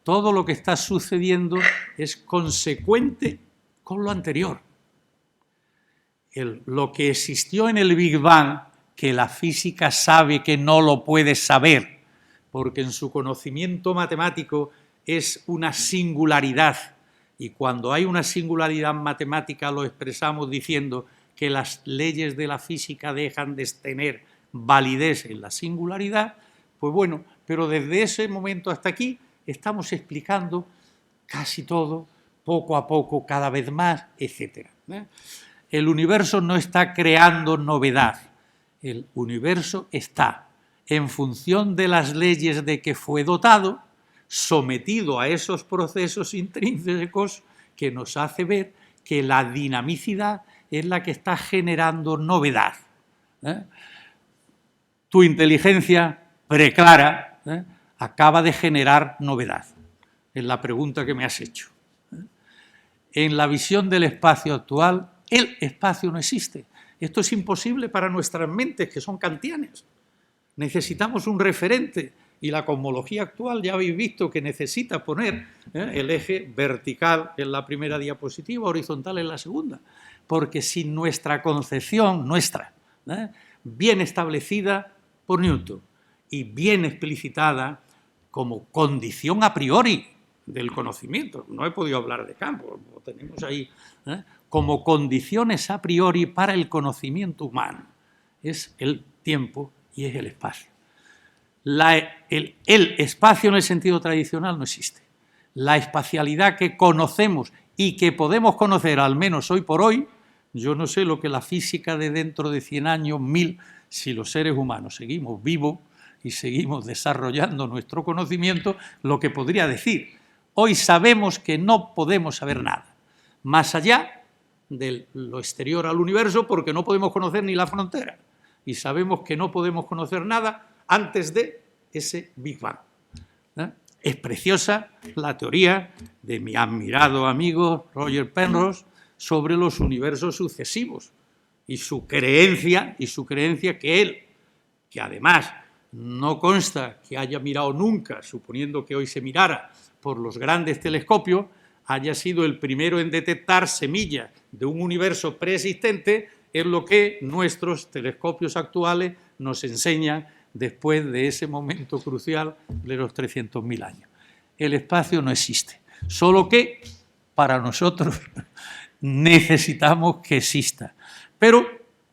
Todo lo que está sucediendo es consecuente con lo anterior. Lo que existió en el Big Bang, que la física sabe que no lo puede saber, porque en su conocimiento matemático es una singularidad, y cuando hay una singularidad matemática lo expresamos diciendo que las leyes de la física dejan de tener validez en la singularidad, pues bueno, pero desde ese momento hasta aquí estamos explicando casi todo, poco a poco, cada vez más, etc. El universo no está creando novedad, el universo está, en función de las leyes de que fue dotado, sometido a esos procesos intrínsecos que nos hace ver que la dinamicidad es la que está generando novedad. Tu inteligencia preclara acaba de generar novedad, es la pregunta que me has hecho. En la visión del espacio actual, el espacio no existe. Esto es imposible para nuestras mentes, que son kantianas. Necesitamos un referente, y la cosmología actual ya habéis visto que necesita poner el eje vertical en la primera diapositiva, horizontal en la segunda, porque sin nuestra concepción, bien establecida por Newton y bien explicitada como condición a priori del conocimiento, no he podido hablar de campo, lo tenemos ahí, como condiciones a priori para el humano, es el tiempo y es el espacio. El espacio en el sentido tradicional no existe. La espacialidad que conocemos y que podemos conocer, al menos hoy por hoy, yo no sé lo que la física de dentro de 100 años, 1000, si los seres humanos seguimos vivos y seguimos desarrollando nuestro conocimiento, lo que podría decir. Hoy sabemos que no podemos saber nada, más allá de lo exterior al universo, porque no podemos conocer ni la frontera. Y sabemos que no podemos conocer nada antes de ese Big Bang. Es preciosa la teoría de mi admirado amigo Roger Penrose sobre los universos sucesivos y su creencia que él, que además no consta que haya mirado nunca, suponiendo que hoy se mirara por los grandes telescopios, haya sido el primero en detectar semillas de un universo preexistente, es lo que nuestros telescopios actuales nos enseñan después de ese momento crucial de los 300.000 años. El espacio no existe, solo que para nosotros necesitamos que exista, pero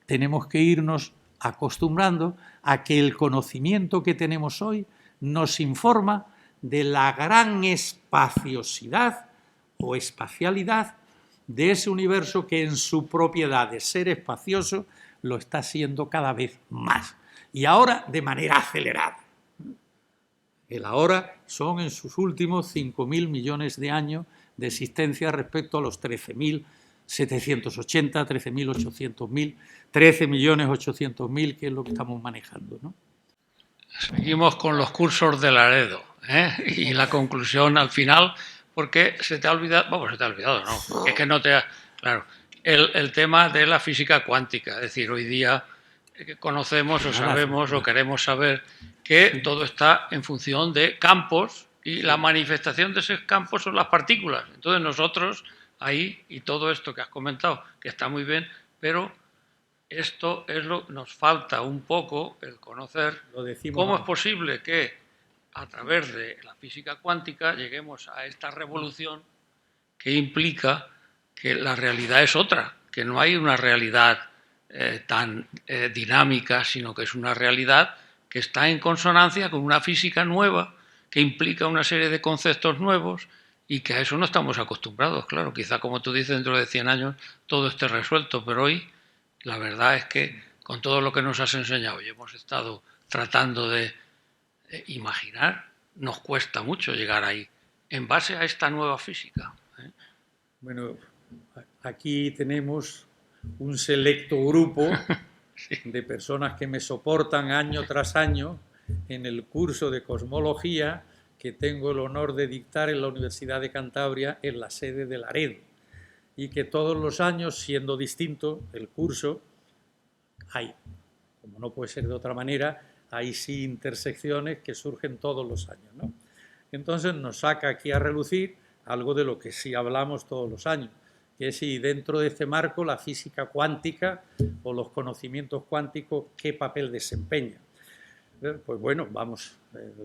tenemos que irnos acostumbrando a que el conocimiento que tenemos hoy nos informa de la gran espaciosidad o espacialidad de ese universo que en su propiedad de ser espacioso lo está haciendo cada vez más y ahora de manera acelerada. El ahora son en sus últimos 5.000 millones de años de existencia respecto a los 13.780, 13.800.000, 13.800.000, que es lo que estamos manejando, ¿no? Seguimos con los cursos de Laredo, ¿eh? Y la conclusión al final, porque se te ha olvidado, vamos, se te ha olvidado, ¿no? Es que no te ha, claro, el tema de la física cuántica, es decir, hoy día conocemos o sabemos o queremos saber que todo está en función de campos y la manifestación de esos campos son las partículas. Entonces nosotros ahí, y todo esto que has comentado, que está muy bien, pero esto es lo que nos falta un poco, el conocer cómo es posible que a través de la física cuántica lleguemos a esta revolución que implica que la realidad es otra, que no hay una realidad tan dinámica, sino que es una realidad que está en consonancia con una física nueva, que implica una serie de conceptos nuevos y que a eso no estamos acostumbrados. Claro, quizá, como tú dices, dentro de 100 años todo esté resuelto, pero hoy la verdad es que con todo lo que nos has enseñado y hemos estado tratando de imaginar, nos cuesta mucho llegar ahí, en base a esta nueva física. Bueno, aquí tenemos un selecto grupo de personas que me soportan año tras año en el curso de cosmología que tengo el honor de dictar en la Universidad de Cantabria en la sede de Laredo, y que todos los años, siendo distinto el curso, hay, como no puede ser de otra manera, hay sí intersecciones que surgen todos los años, ¿no? Entonces nos saca aquí a relucir algo de lo que sí hablamos todos los años, que es si dentro de este marco la física cuántica o los conocimientos cuánticos qué papel desempeñan. Pues bueno, vamos,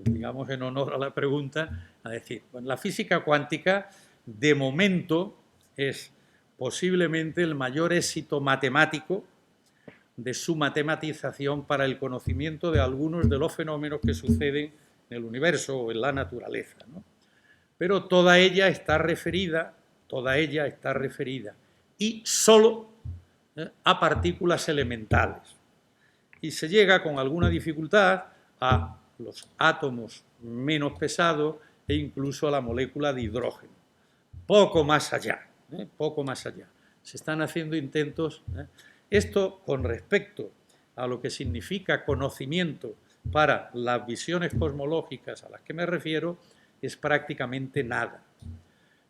digamos en honor a la pregunta, a decir, bueno, la física cuántica de momento es posiblemente el mayor éxito matemático de su matematización para el conocimiento de algunos de los fenómenos que suceden en el universo o en la naturaleza, ¿no? Pero toda ella está referida y solo a partículas elementales. Y se llega con alguna dificultad a los átomos menos pesados e incluso a la molécula de hidrógeno. Poco más allá. Poco más allá. Se están haciendo intentos. Esto con respecto a lo que significa conocimiento para las visiones cosmológicas a las que me refiero, es prácticamente nada.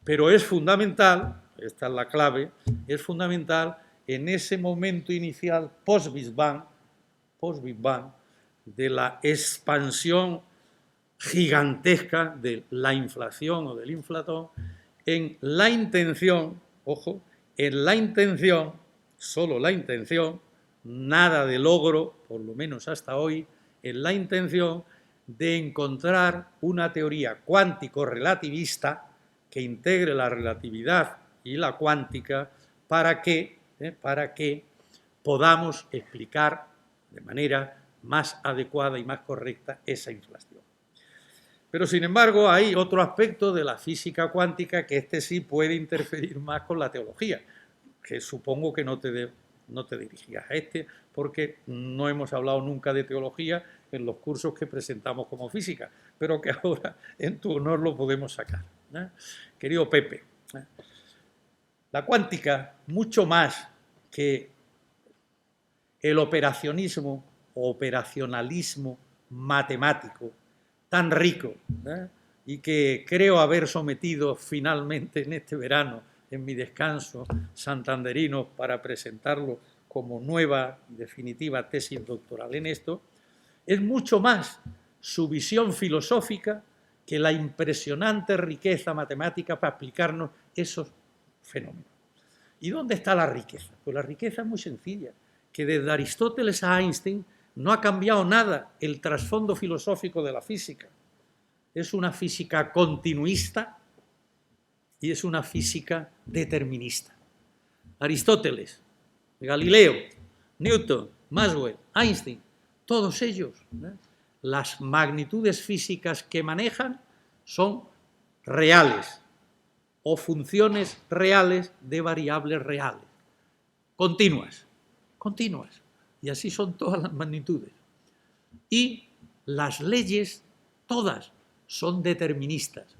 Pero es fundamental, esta es la clave, es fundamental en ese momento inicial post-Big Bang, de la expansión gigantesca de la inflación o del inflatón, en la intención, ojo, en la intención, solo la intención, nada de logro, por lo menos hasta hoy, en la intención de encontrar una teoría cuántico-relativista que integre la relatividad y la cuántica para que podamos explicar de manera más adecuada y más correcta esa inflación. Pero, sin embargo, hay otro aspecto de la física cuántica que sí puede interferir más con la teología, que supongo que no te dirigías a porque no hemos hablado nunca de teología en los cursos que presentamos como física, pero que ahora en tu honor lo podemos sacar. Querido Pepe, la cuántica, mucho más que el operacionismo o operacionalismo matemático tan rico, y que creo haber sometido finalmente en este verano, en mi descanso santanderino, para presentarlo como nueva y definitiva tesis doctoral en esto, Es mucho más su visión filosófica que la impresionante riqueza matemática para explicarnos esos fenómenos. ¿Y dónde está la riqueza? Pues la riqueza es muy sencilla, que desde Aristóteles a Einstein no ha cambiado nada el trasfondo filosófico de la física. Es una física continuista y es una física determinista. Aristóteles, Galileo, Newton, Maxwell, Einstein, todos ellos, las magnitudes físicas que manejan son reales o funciones reales de variables reales, continuas. Y así son todas las magnitudes. Y las leyes, todas, son deterministas.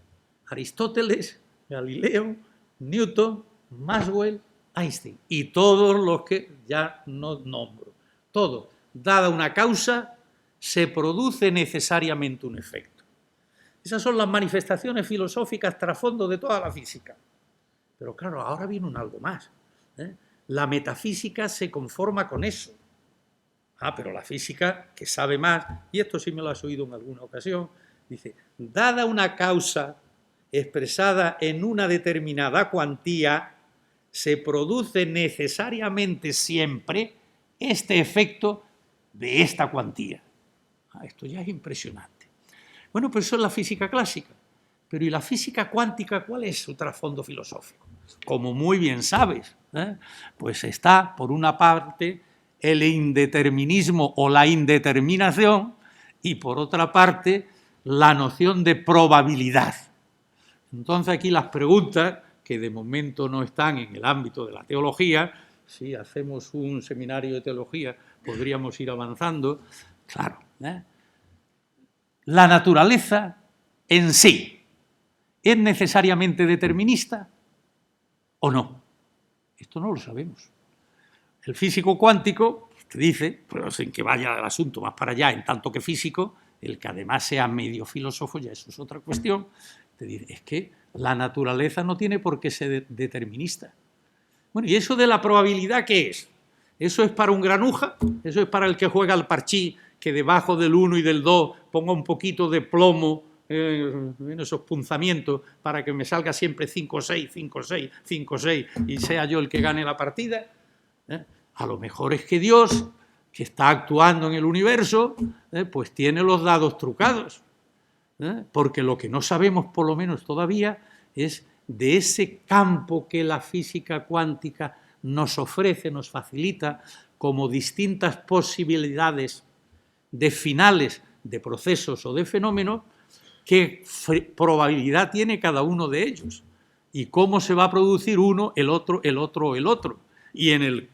Aristóteles, Galileo, Newton, Maxwell, Einstein y todos los que ya no nombro. Todo, dada una causa, se produce necesariamente un efecto. Esas son las manifestaciones filosóficas trasfondo de toda la física. Pero claro, ahora viene un algo más. La metafísica se conforma con eso. Pero la física, que sabe más, y esto sí me lo has oído en alguna ocasión, dice, dada una causa expresada en una determinada cuantía, se produce necesariamente siempre este efecto de esta cuantía. Esto ya es impresionante. Bueno, pues eso es la física clásica. Pero ¿y la física cuántica cuál es su trasfondo filosófico? Como muy bien sabes, pues está, por una parte, el indeterminismo o la indeterminación y, por otra parte, la noción de probabilidad. Entonces, aquí las preguntas, que de momento no están en el ámbito de la teología, si hacemos un seminario de teología podríamos ir avanzando, claro. La naturaleza en sí, ¿es necesariamente determinista o no? Esto no lo sabemos. El físico cuántico te dice, pero sin que vaya el asunto más para allá, en tanto que físico, el que además sea medio filósofo, ya eso es otra cuestión, te dice, es que la naturaleza no tiene por qué ser determinista. Bueno, ¿y eso de la probabilidad qué es? ¿Eso es para un granuja? ¿Eso es para el que juega al parchí, que debajo del 1 y del 2 ponga un poquito de plomo en esos punzamientos para que me salga siempre 5-6, 5-6, 5-6 y sea yo el que gane la partida? A lo mejor es que Dios, que está actuando en el universo, pues tiene los dados trucados. Porque lo que no sabemos, por lo menos todavía, es de ese campo que la física cuántica nos ofrece, nos facilita, como distintas posibilidades de finales de procesos o de fenómenos, qué probabilidad tiene cada uno de ellos y cómo se va a producir uno, el otro, el otro, el otro. Y en el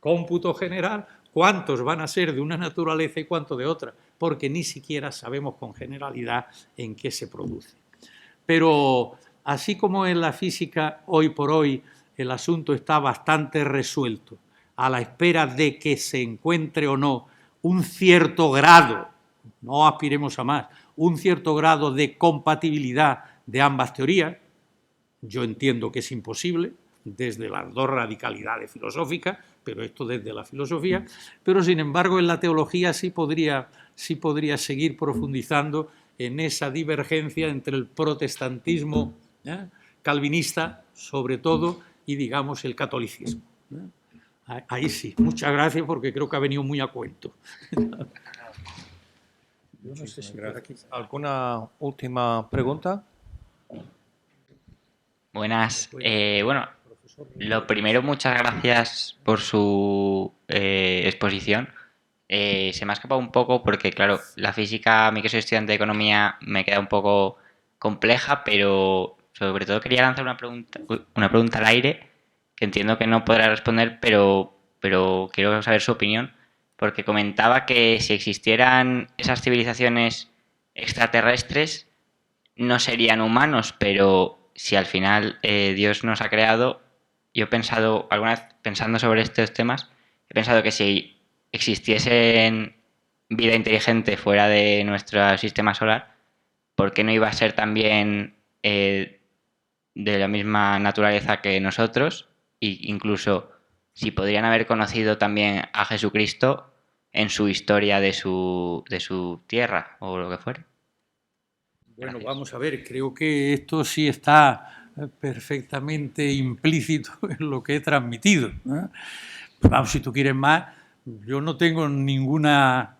cómputo general, cuántos van a ser de una naturaleza y cuántos de otra, porque ni siquiera sabemos con generalidad en qué se produce. Pero así como en la física hoy por hoy el asunto está bastante resuelto, a la espera de que se encuentre o no un cierto grado, no aspiremos a más, un cierto grado de compatibilidad de ambas teorías, yo entiendo que es imposible desde las dos radicalidades filosóficas, pero esto desde la filosofía, pero sin embargo en la teología sí podría seguir profundizando en esa divergencia entre el protestantismo calvinista, sobre todo, y digamos el catolicismo. Ahí sí, muchas gracias porque creo que ha venido muy a cuento. Yo no sé si gracias. ¿Alguna última pregunta? Buenas. Bueno, lo primero, muchas gracias por su exposición. Se me ha escapado un poco porque, claro, la física, a mí que soy estudiante de economía, me queda un poco compleja, pero sobre todo quería lanzar una pregunta al aire que entiendo que no podrá responder, pero quiero saber su opinión, porque comentaba que si existieran esas civilizaciones extraterrestres no serían humanos, pero si al final Dios nos ha creado, yo he pensado, alguna vez pensando sobre estos temas, he pensado que si existiese vida inteligente fuera de nuestro sistema solar, ¿por qué no iba a ser también de la misma naturaleza que nosotros? E incluso si podrían haber conocido también a Jesucristo, en su historia de su tierra o lo que fuere. Bueno, Gracias. vamos a ver, creo que esto sí está perfectamente implícito en lo que he transmitido, ¿eh? Vamos, si tú quieres más, yo no tengo ninguna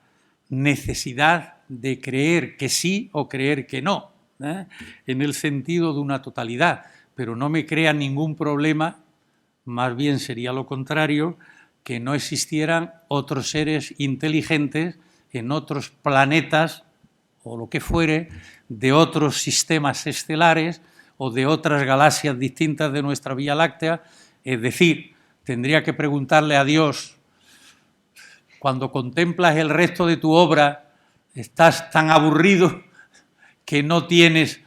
necesidad de creer que sí o creer que no, ¿eh? En el sentido de una totalidad, pero no me crea ningún problema, más bien sería lo contrario, que no existieran otros seres inteligentes en otros planetas o lo que fuere, de otros sistemas estelares o de otras galaxias distintas de nuestra Vía Láctea. Es decir, tendría que preguntarle a Dios, cuando contemplas el resto de tu obra, estás tan aburrido que no tienes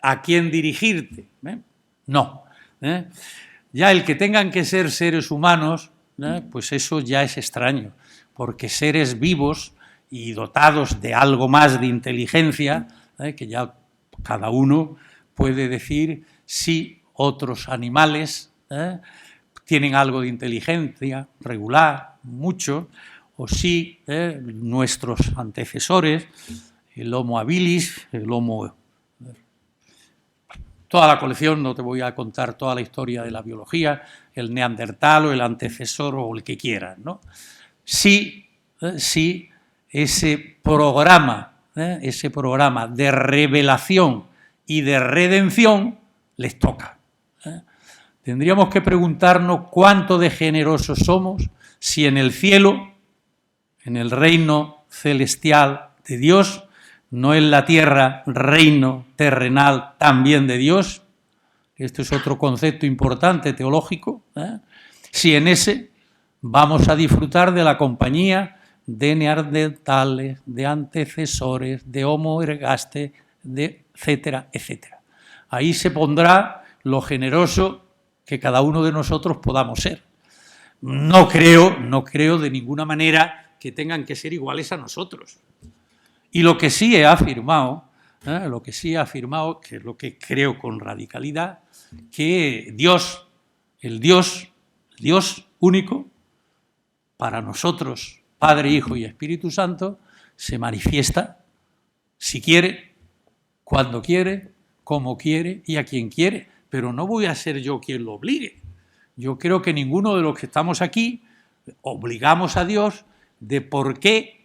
a quién dirigirte, ¿eh? No, ¿eh? Ya el que tengan que ser seres humanos, ¿eh? Pues eso ya es extraño, porque seres vivos y dotados de algo más de inteligencia, que ya cada uno puede decir si otros animales tienen algo de inteligencia regular, mucho, o si nuestros antecesores, el Homo habilis, el Homo... Toda la colección, no te voy a contar toda la historia de la biología, el neandertal o el antecesor o el que quieras, ¿no? Sí, ese programa de revelación y de redención les toca. Tendríamos que preguntarnos cuánto de generosos somos si en el cielo, en el reino celestial de Dios, no en la tierra, reino terrenal también de Dios, esto es otro concepto importante teológico, si en ese vamos a disfrutar de la compañía de neandertales, de antecesores, de Homo ergaste, de etcétera, etcétera. Ahí se pondrá lo generoso que cada uno de nosotros podamos ser. No creo de ninguna manera que tengan que ser iguales a nosotros. Y lo que sí he afirmado, que es lo que creo con radicalidad, que Dios, el Dios único, para nosotros, Padre, Hijo y Espíritu Santo, se manifiesta si quiere, cuando quiere, como quiere y a quien quiere, pero no voy a ser yo quien lo obligue. Yo creo que ninguno de los que estamos aquí obligamos a Dios de por qué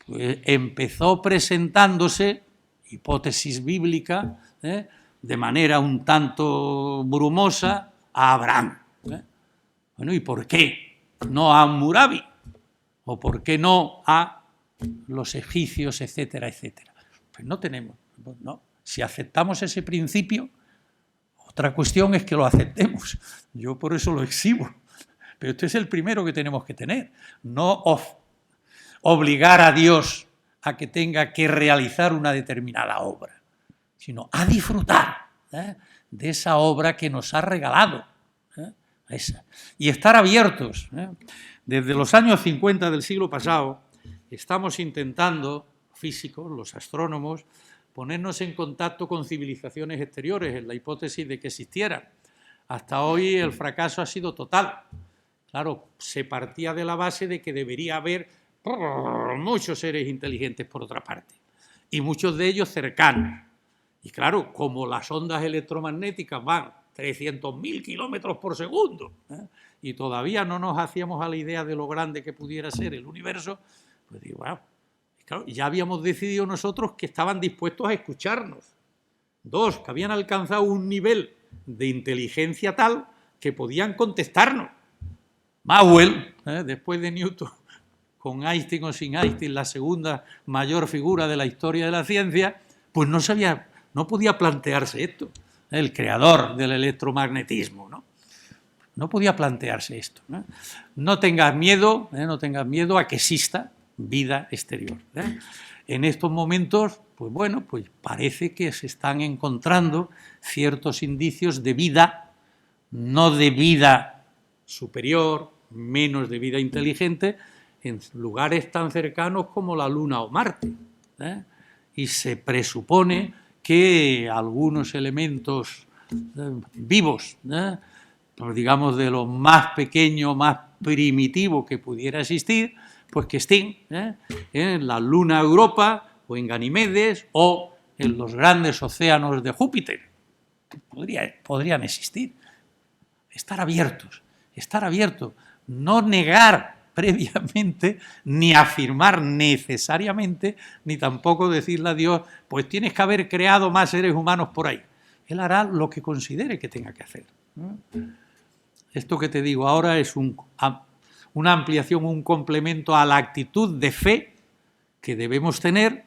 empezó presentándose, hipótesis bíblica, de manera un tanto brumosa, a Abraham. Bueno, ¿y por qué no a Hammurabi? ¿O por qué no a los egipcios, etcétera, etcétera? Pues no tenemos, no. Si aceptamos ese principio, otra cuestión es que lo aceptemos. Yo por eso lo exhibo. Pero este es el primero que tenemos que tener. No obligar a Dios a que tenga que realizar una determinada obra, sino a disfrutar de esa obra que nos ha regalado. Esa. Y estar abiertos. Desde los años 50 del siglo pasado estamos intentando, físicos, los astrónomos, ponernos en contacto con civilizaciones exteriores en la hipótesis de que existieran. Hasta hoy el fracaso ha sido total. Claro, se partía de la base de que debería haber muchos seres inteligentes por otra parte, y muchos de ellos cercanos. Y claro, como las ondas electromagnéticas van 300.000 kilómetros por segundo, y todavía no nos hacíamos a la idea de lo grande que pudiera ser el universo, pues digo, bueno, claro, ya habíamos decidido nosotros que estaban dispuestos a escucharnos. Dos, que habían alcanzado un nivel de inteligencia tal que podían contestarnos. Maxwell, después de Newton, con Einstein o sin Einstein, la segunda mayor figura de la historia de la ciencia, pues no podía plantearse esto. El creador del electromagnetismo, no podía plantearse esto. No tengas miedo a que exista vida exterior. En estos momentos, pues bueno, pues parece que se están encontrando ciertos indicios de vida, no de vida superior, menos de vida inteligente, en lugares tan cercanos como la Luna o Marte. Y se presupone que algunos elementos vivos, pues digamos de lo más pequeño, más primitivo que pudiera existir, pues que estén en la luna Europa o en Ganimedes o en los grandes océanos de Júpiter. Podrían existir. Estar abiertos, no negar previamente, ni afirmar necesariamente, ni tampoco decirle a Dios, pues tienes que haber creado más seres humanos por ahí. Él hará lo que considere que tenga que hacer. Esto que te digo ahora es una ampliación, un complemento a la actitud de fe que debemos tener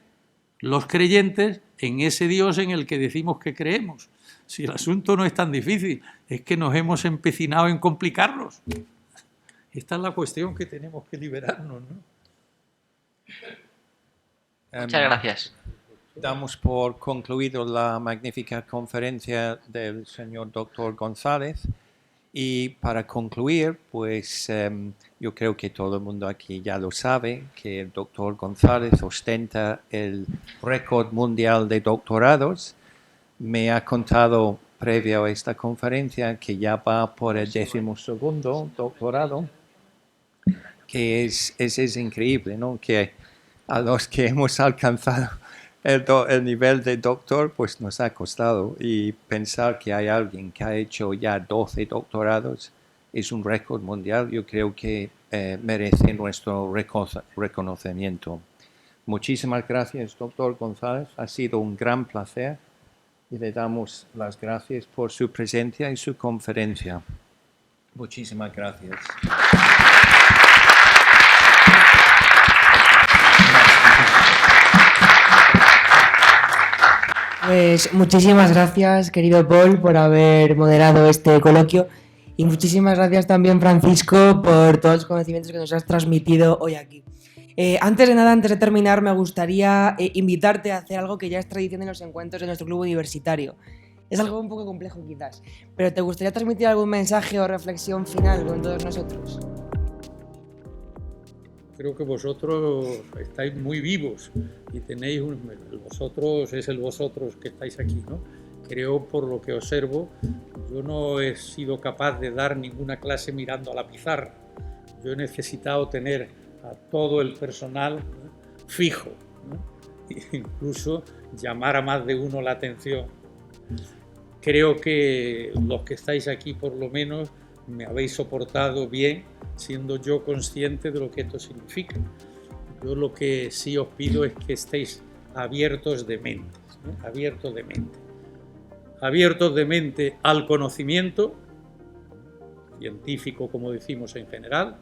los creyentes en ese Dios en el que decimos que creemos. Si el asunto no es tan difícil, es que nos hemos empecinado en complicarlos. Esta es la cuestión que tenemos que liberarnos, ¿no? Muchas gracias. Damos por concluido la magnífica conferencia del señor doctor González. Y para concluir, pues yo creo que todo el mundo aquí ya lo sabe, que el doctor González ostenta el récord mundial de doctorados. Me ha contado previo a esta conferencia que ya va por el 12º doctorado, que es increíble, ¿no? Que a los que hemos alcanzado el nivel de doctor, pues nos ha costado. Y pensar que hay alguien que ha hecho ya 12 doctorados es un récord mundial. Yo creo que merece nuestro reconocimiento. Muchísimas gracias, doctor González. Ha sido un gran placer y le damos las gracias por su presencia y su conferencia. Muchísimas gracias. Pues muchísimas gracias, querido Paul, por haber moderado este coloquio, y muchísimas gracias también, Francisco, por todos los conocimientos que nos has transmitido hoy aquí. Antes de terminar, me gustaría invitarte a hacer algo que ya es tradición en los encuentros de nuestro club universitario. Es algo un poco complejo quizás, pero ¿te gustaría transmitir algún mensaje o reflexión final con todos nosotros? Creo que vosotros estáis muy vivos y tenéis vosotros es el vosotros que estáis aquí, ¿no? Creo, por lo que observo, yo no he sido capaz de dar ninguna clase mirando a la pizarra. Yo he necesitado tener a todo el personal, ¿no?, fijo, ¿no? E incluso llamar a más de uno la atención. Creo que los que estáis aquí, por lo menos, me habéis soportado bien, siendo yo consciente de lo que esto significa. Yo lo que sí os pido es que estéis abiertos de mente, ¿no? Abiertos de mente al conocimiento científico, como decimos en general,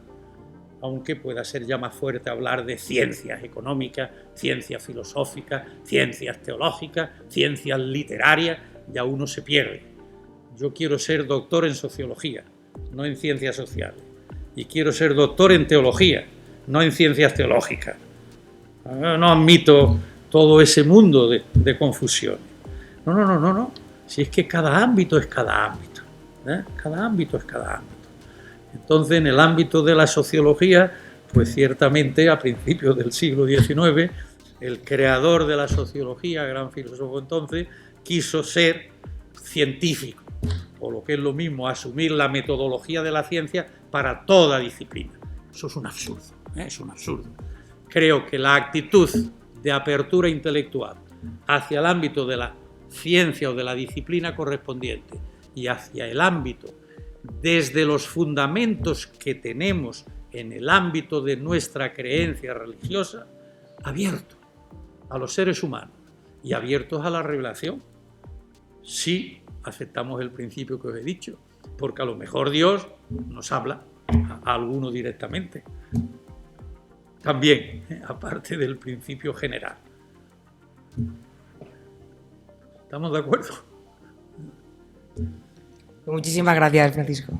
aunque pueda ser ya más fuerte hablar de ciencias económicas, ciencias filosóficas, ciencias teológicas, ciencias literarias, ya uno se pierde. Yo quiero ser doctor en sociología, no en ciencias sociales. Y quiero ser doctor en teología, no en ciencias teológicas. No admito todo ese mundo de confusiones. No. Si es que cada ámbito es cada ámbito. Cada ámbito es cada ámbito. Entonces, en el ámbito de la sociología, pues ciertamente a principios del siglo XIX, el creador de la sociología, gran filósofo entonces, quiso ser científico, o lo que es lo mismo, asumir la metodología de la ciencia para toda disciplina. Eso es un absurdo, es un absurdo. Creo que la actitud de apertura intelectual hacia el ámbito de la ciencia o de la disciplina correspondiente y hacia el ámbito desde los fundamentos que tenemos en el ámbito de nuestra creencia religiosa, abierto a los seres humanos y abiertos a la revelación. Sí, aceptamos el principio que os he dicho, porque a lo mejor Dios nos habla a alguno directamente. También, aparte del principio general. ¿Estamos de acuerdo? Muchísimas gracias, Francisco.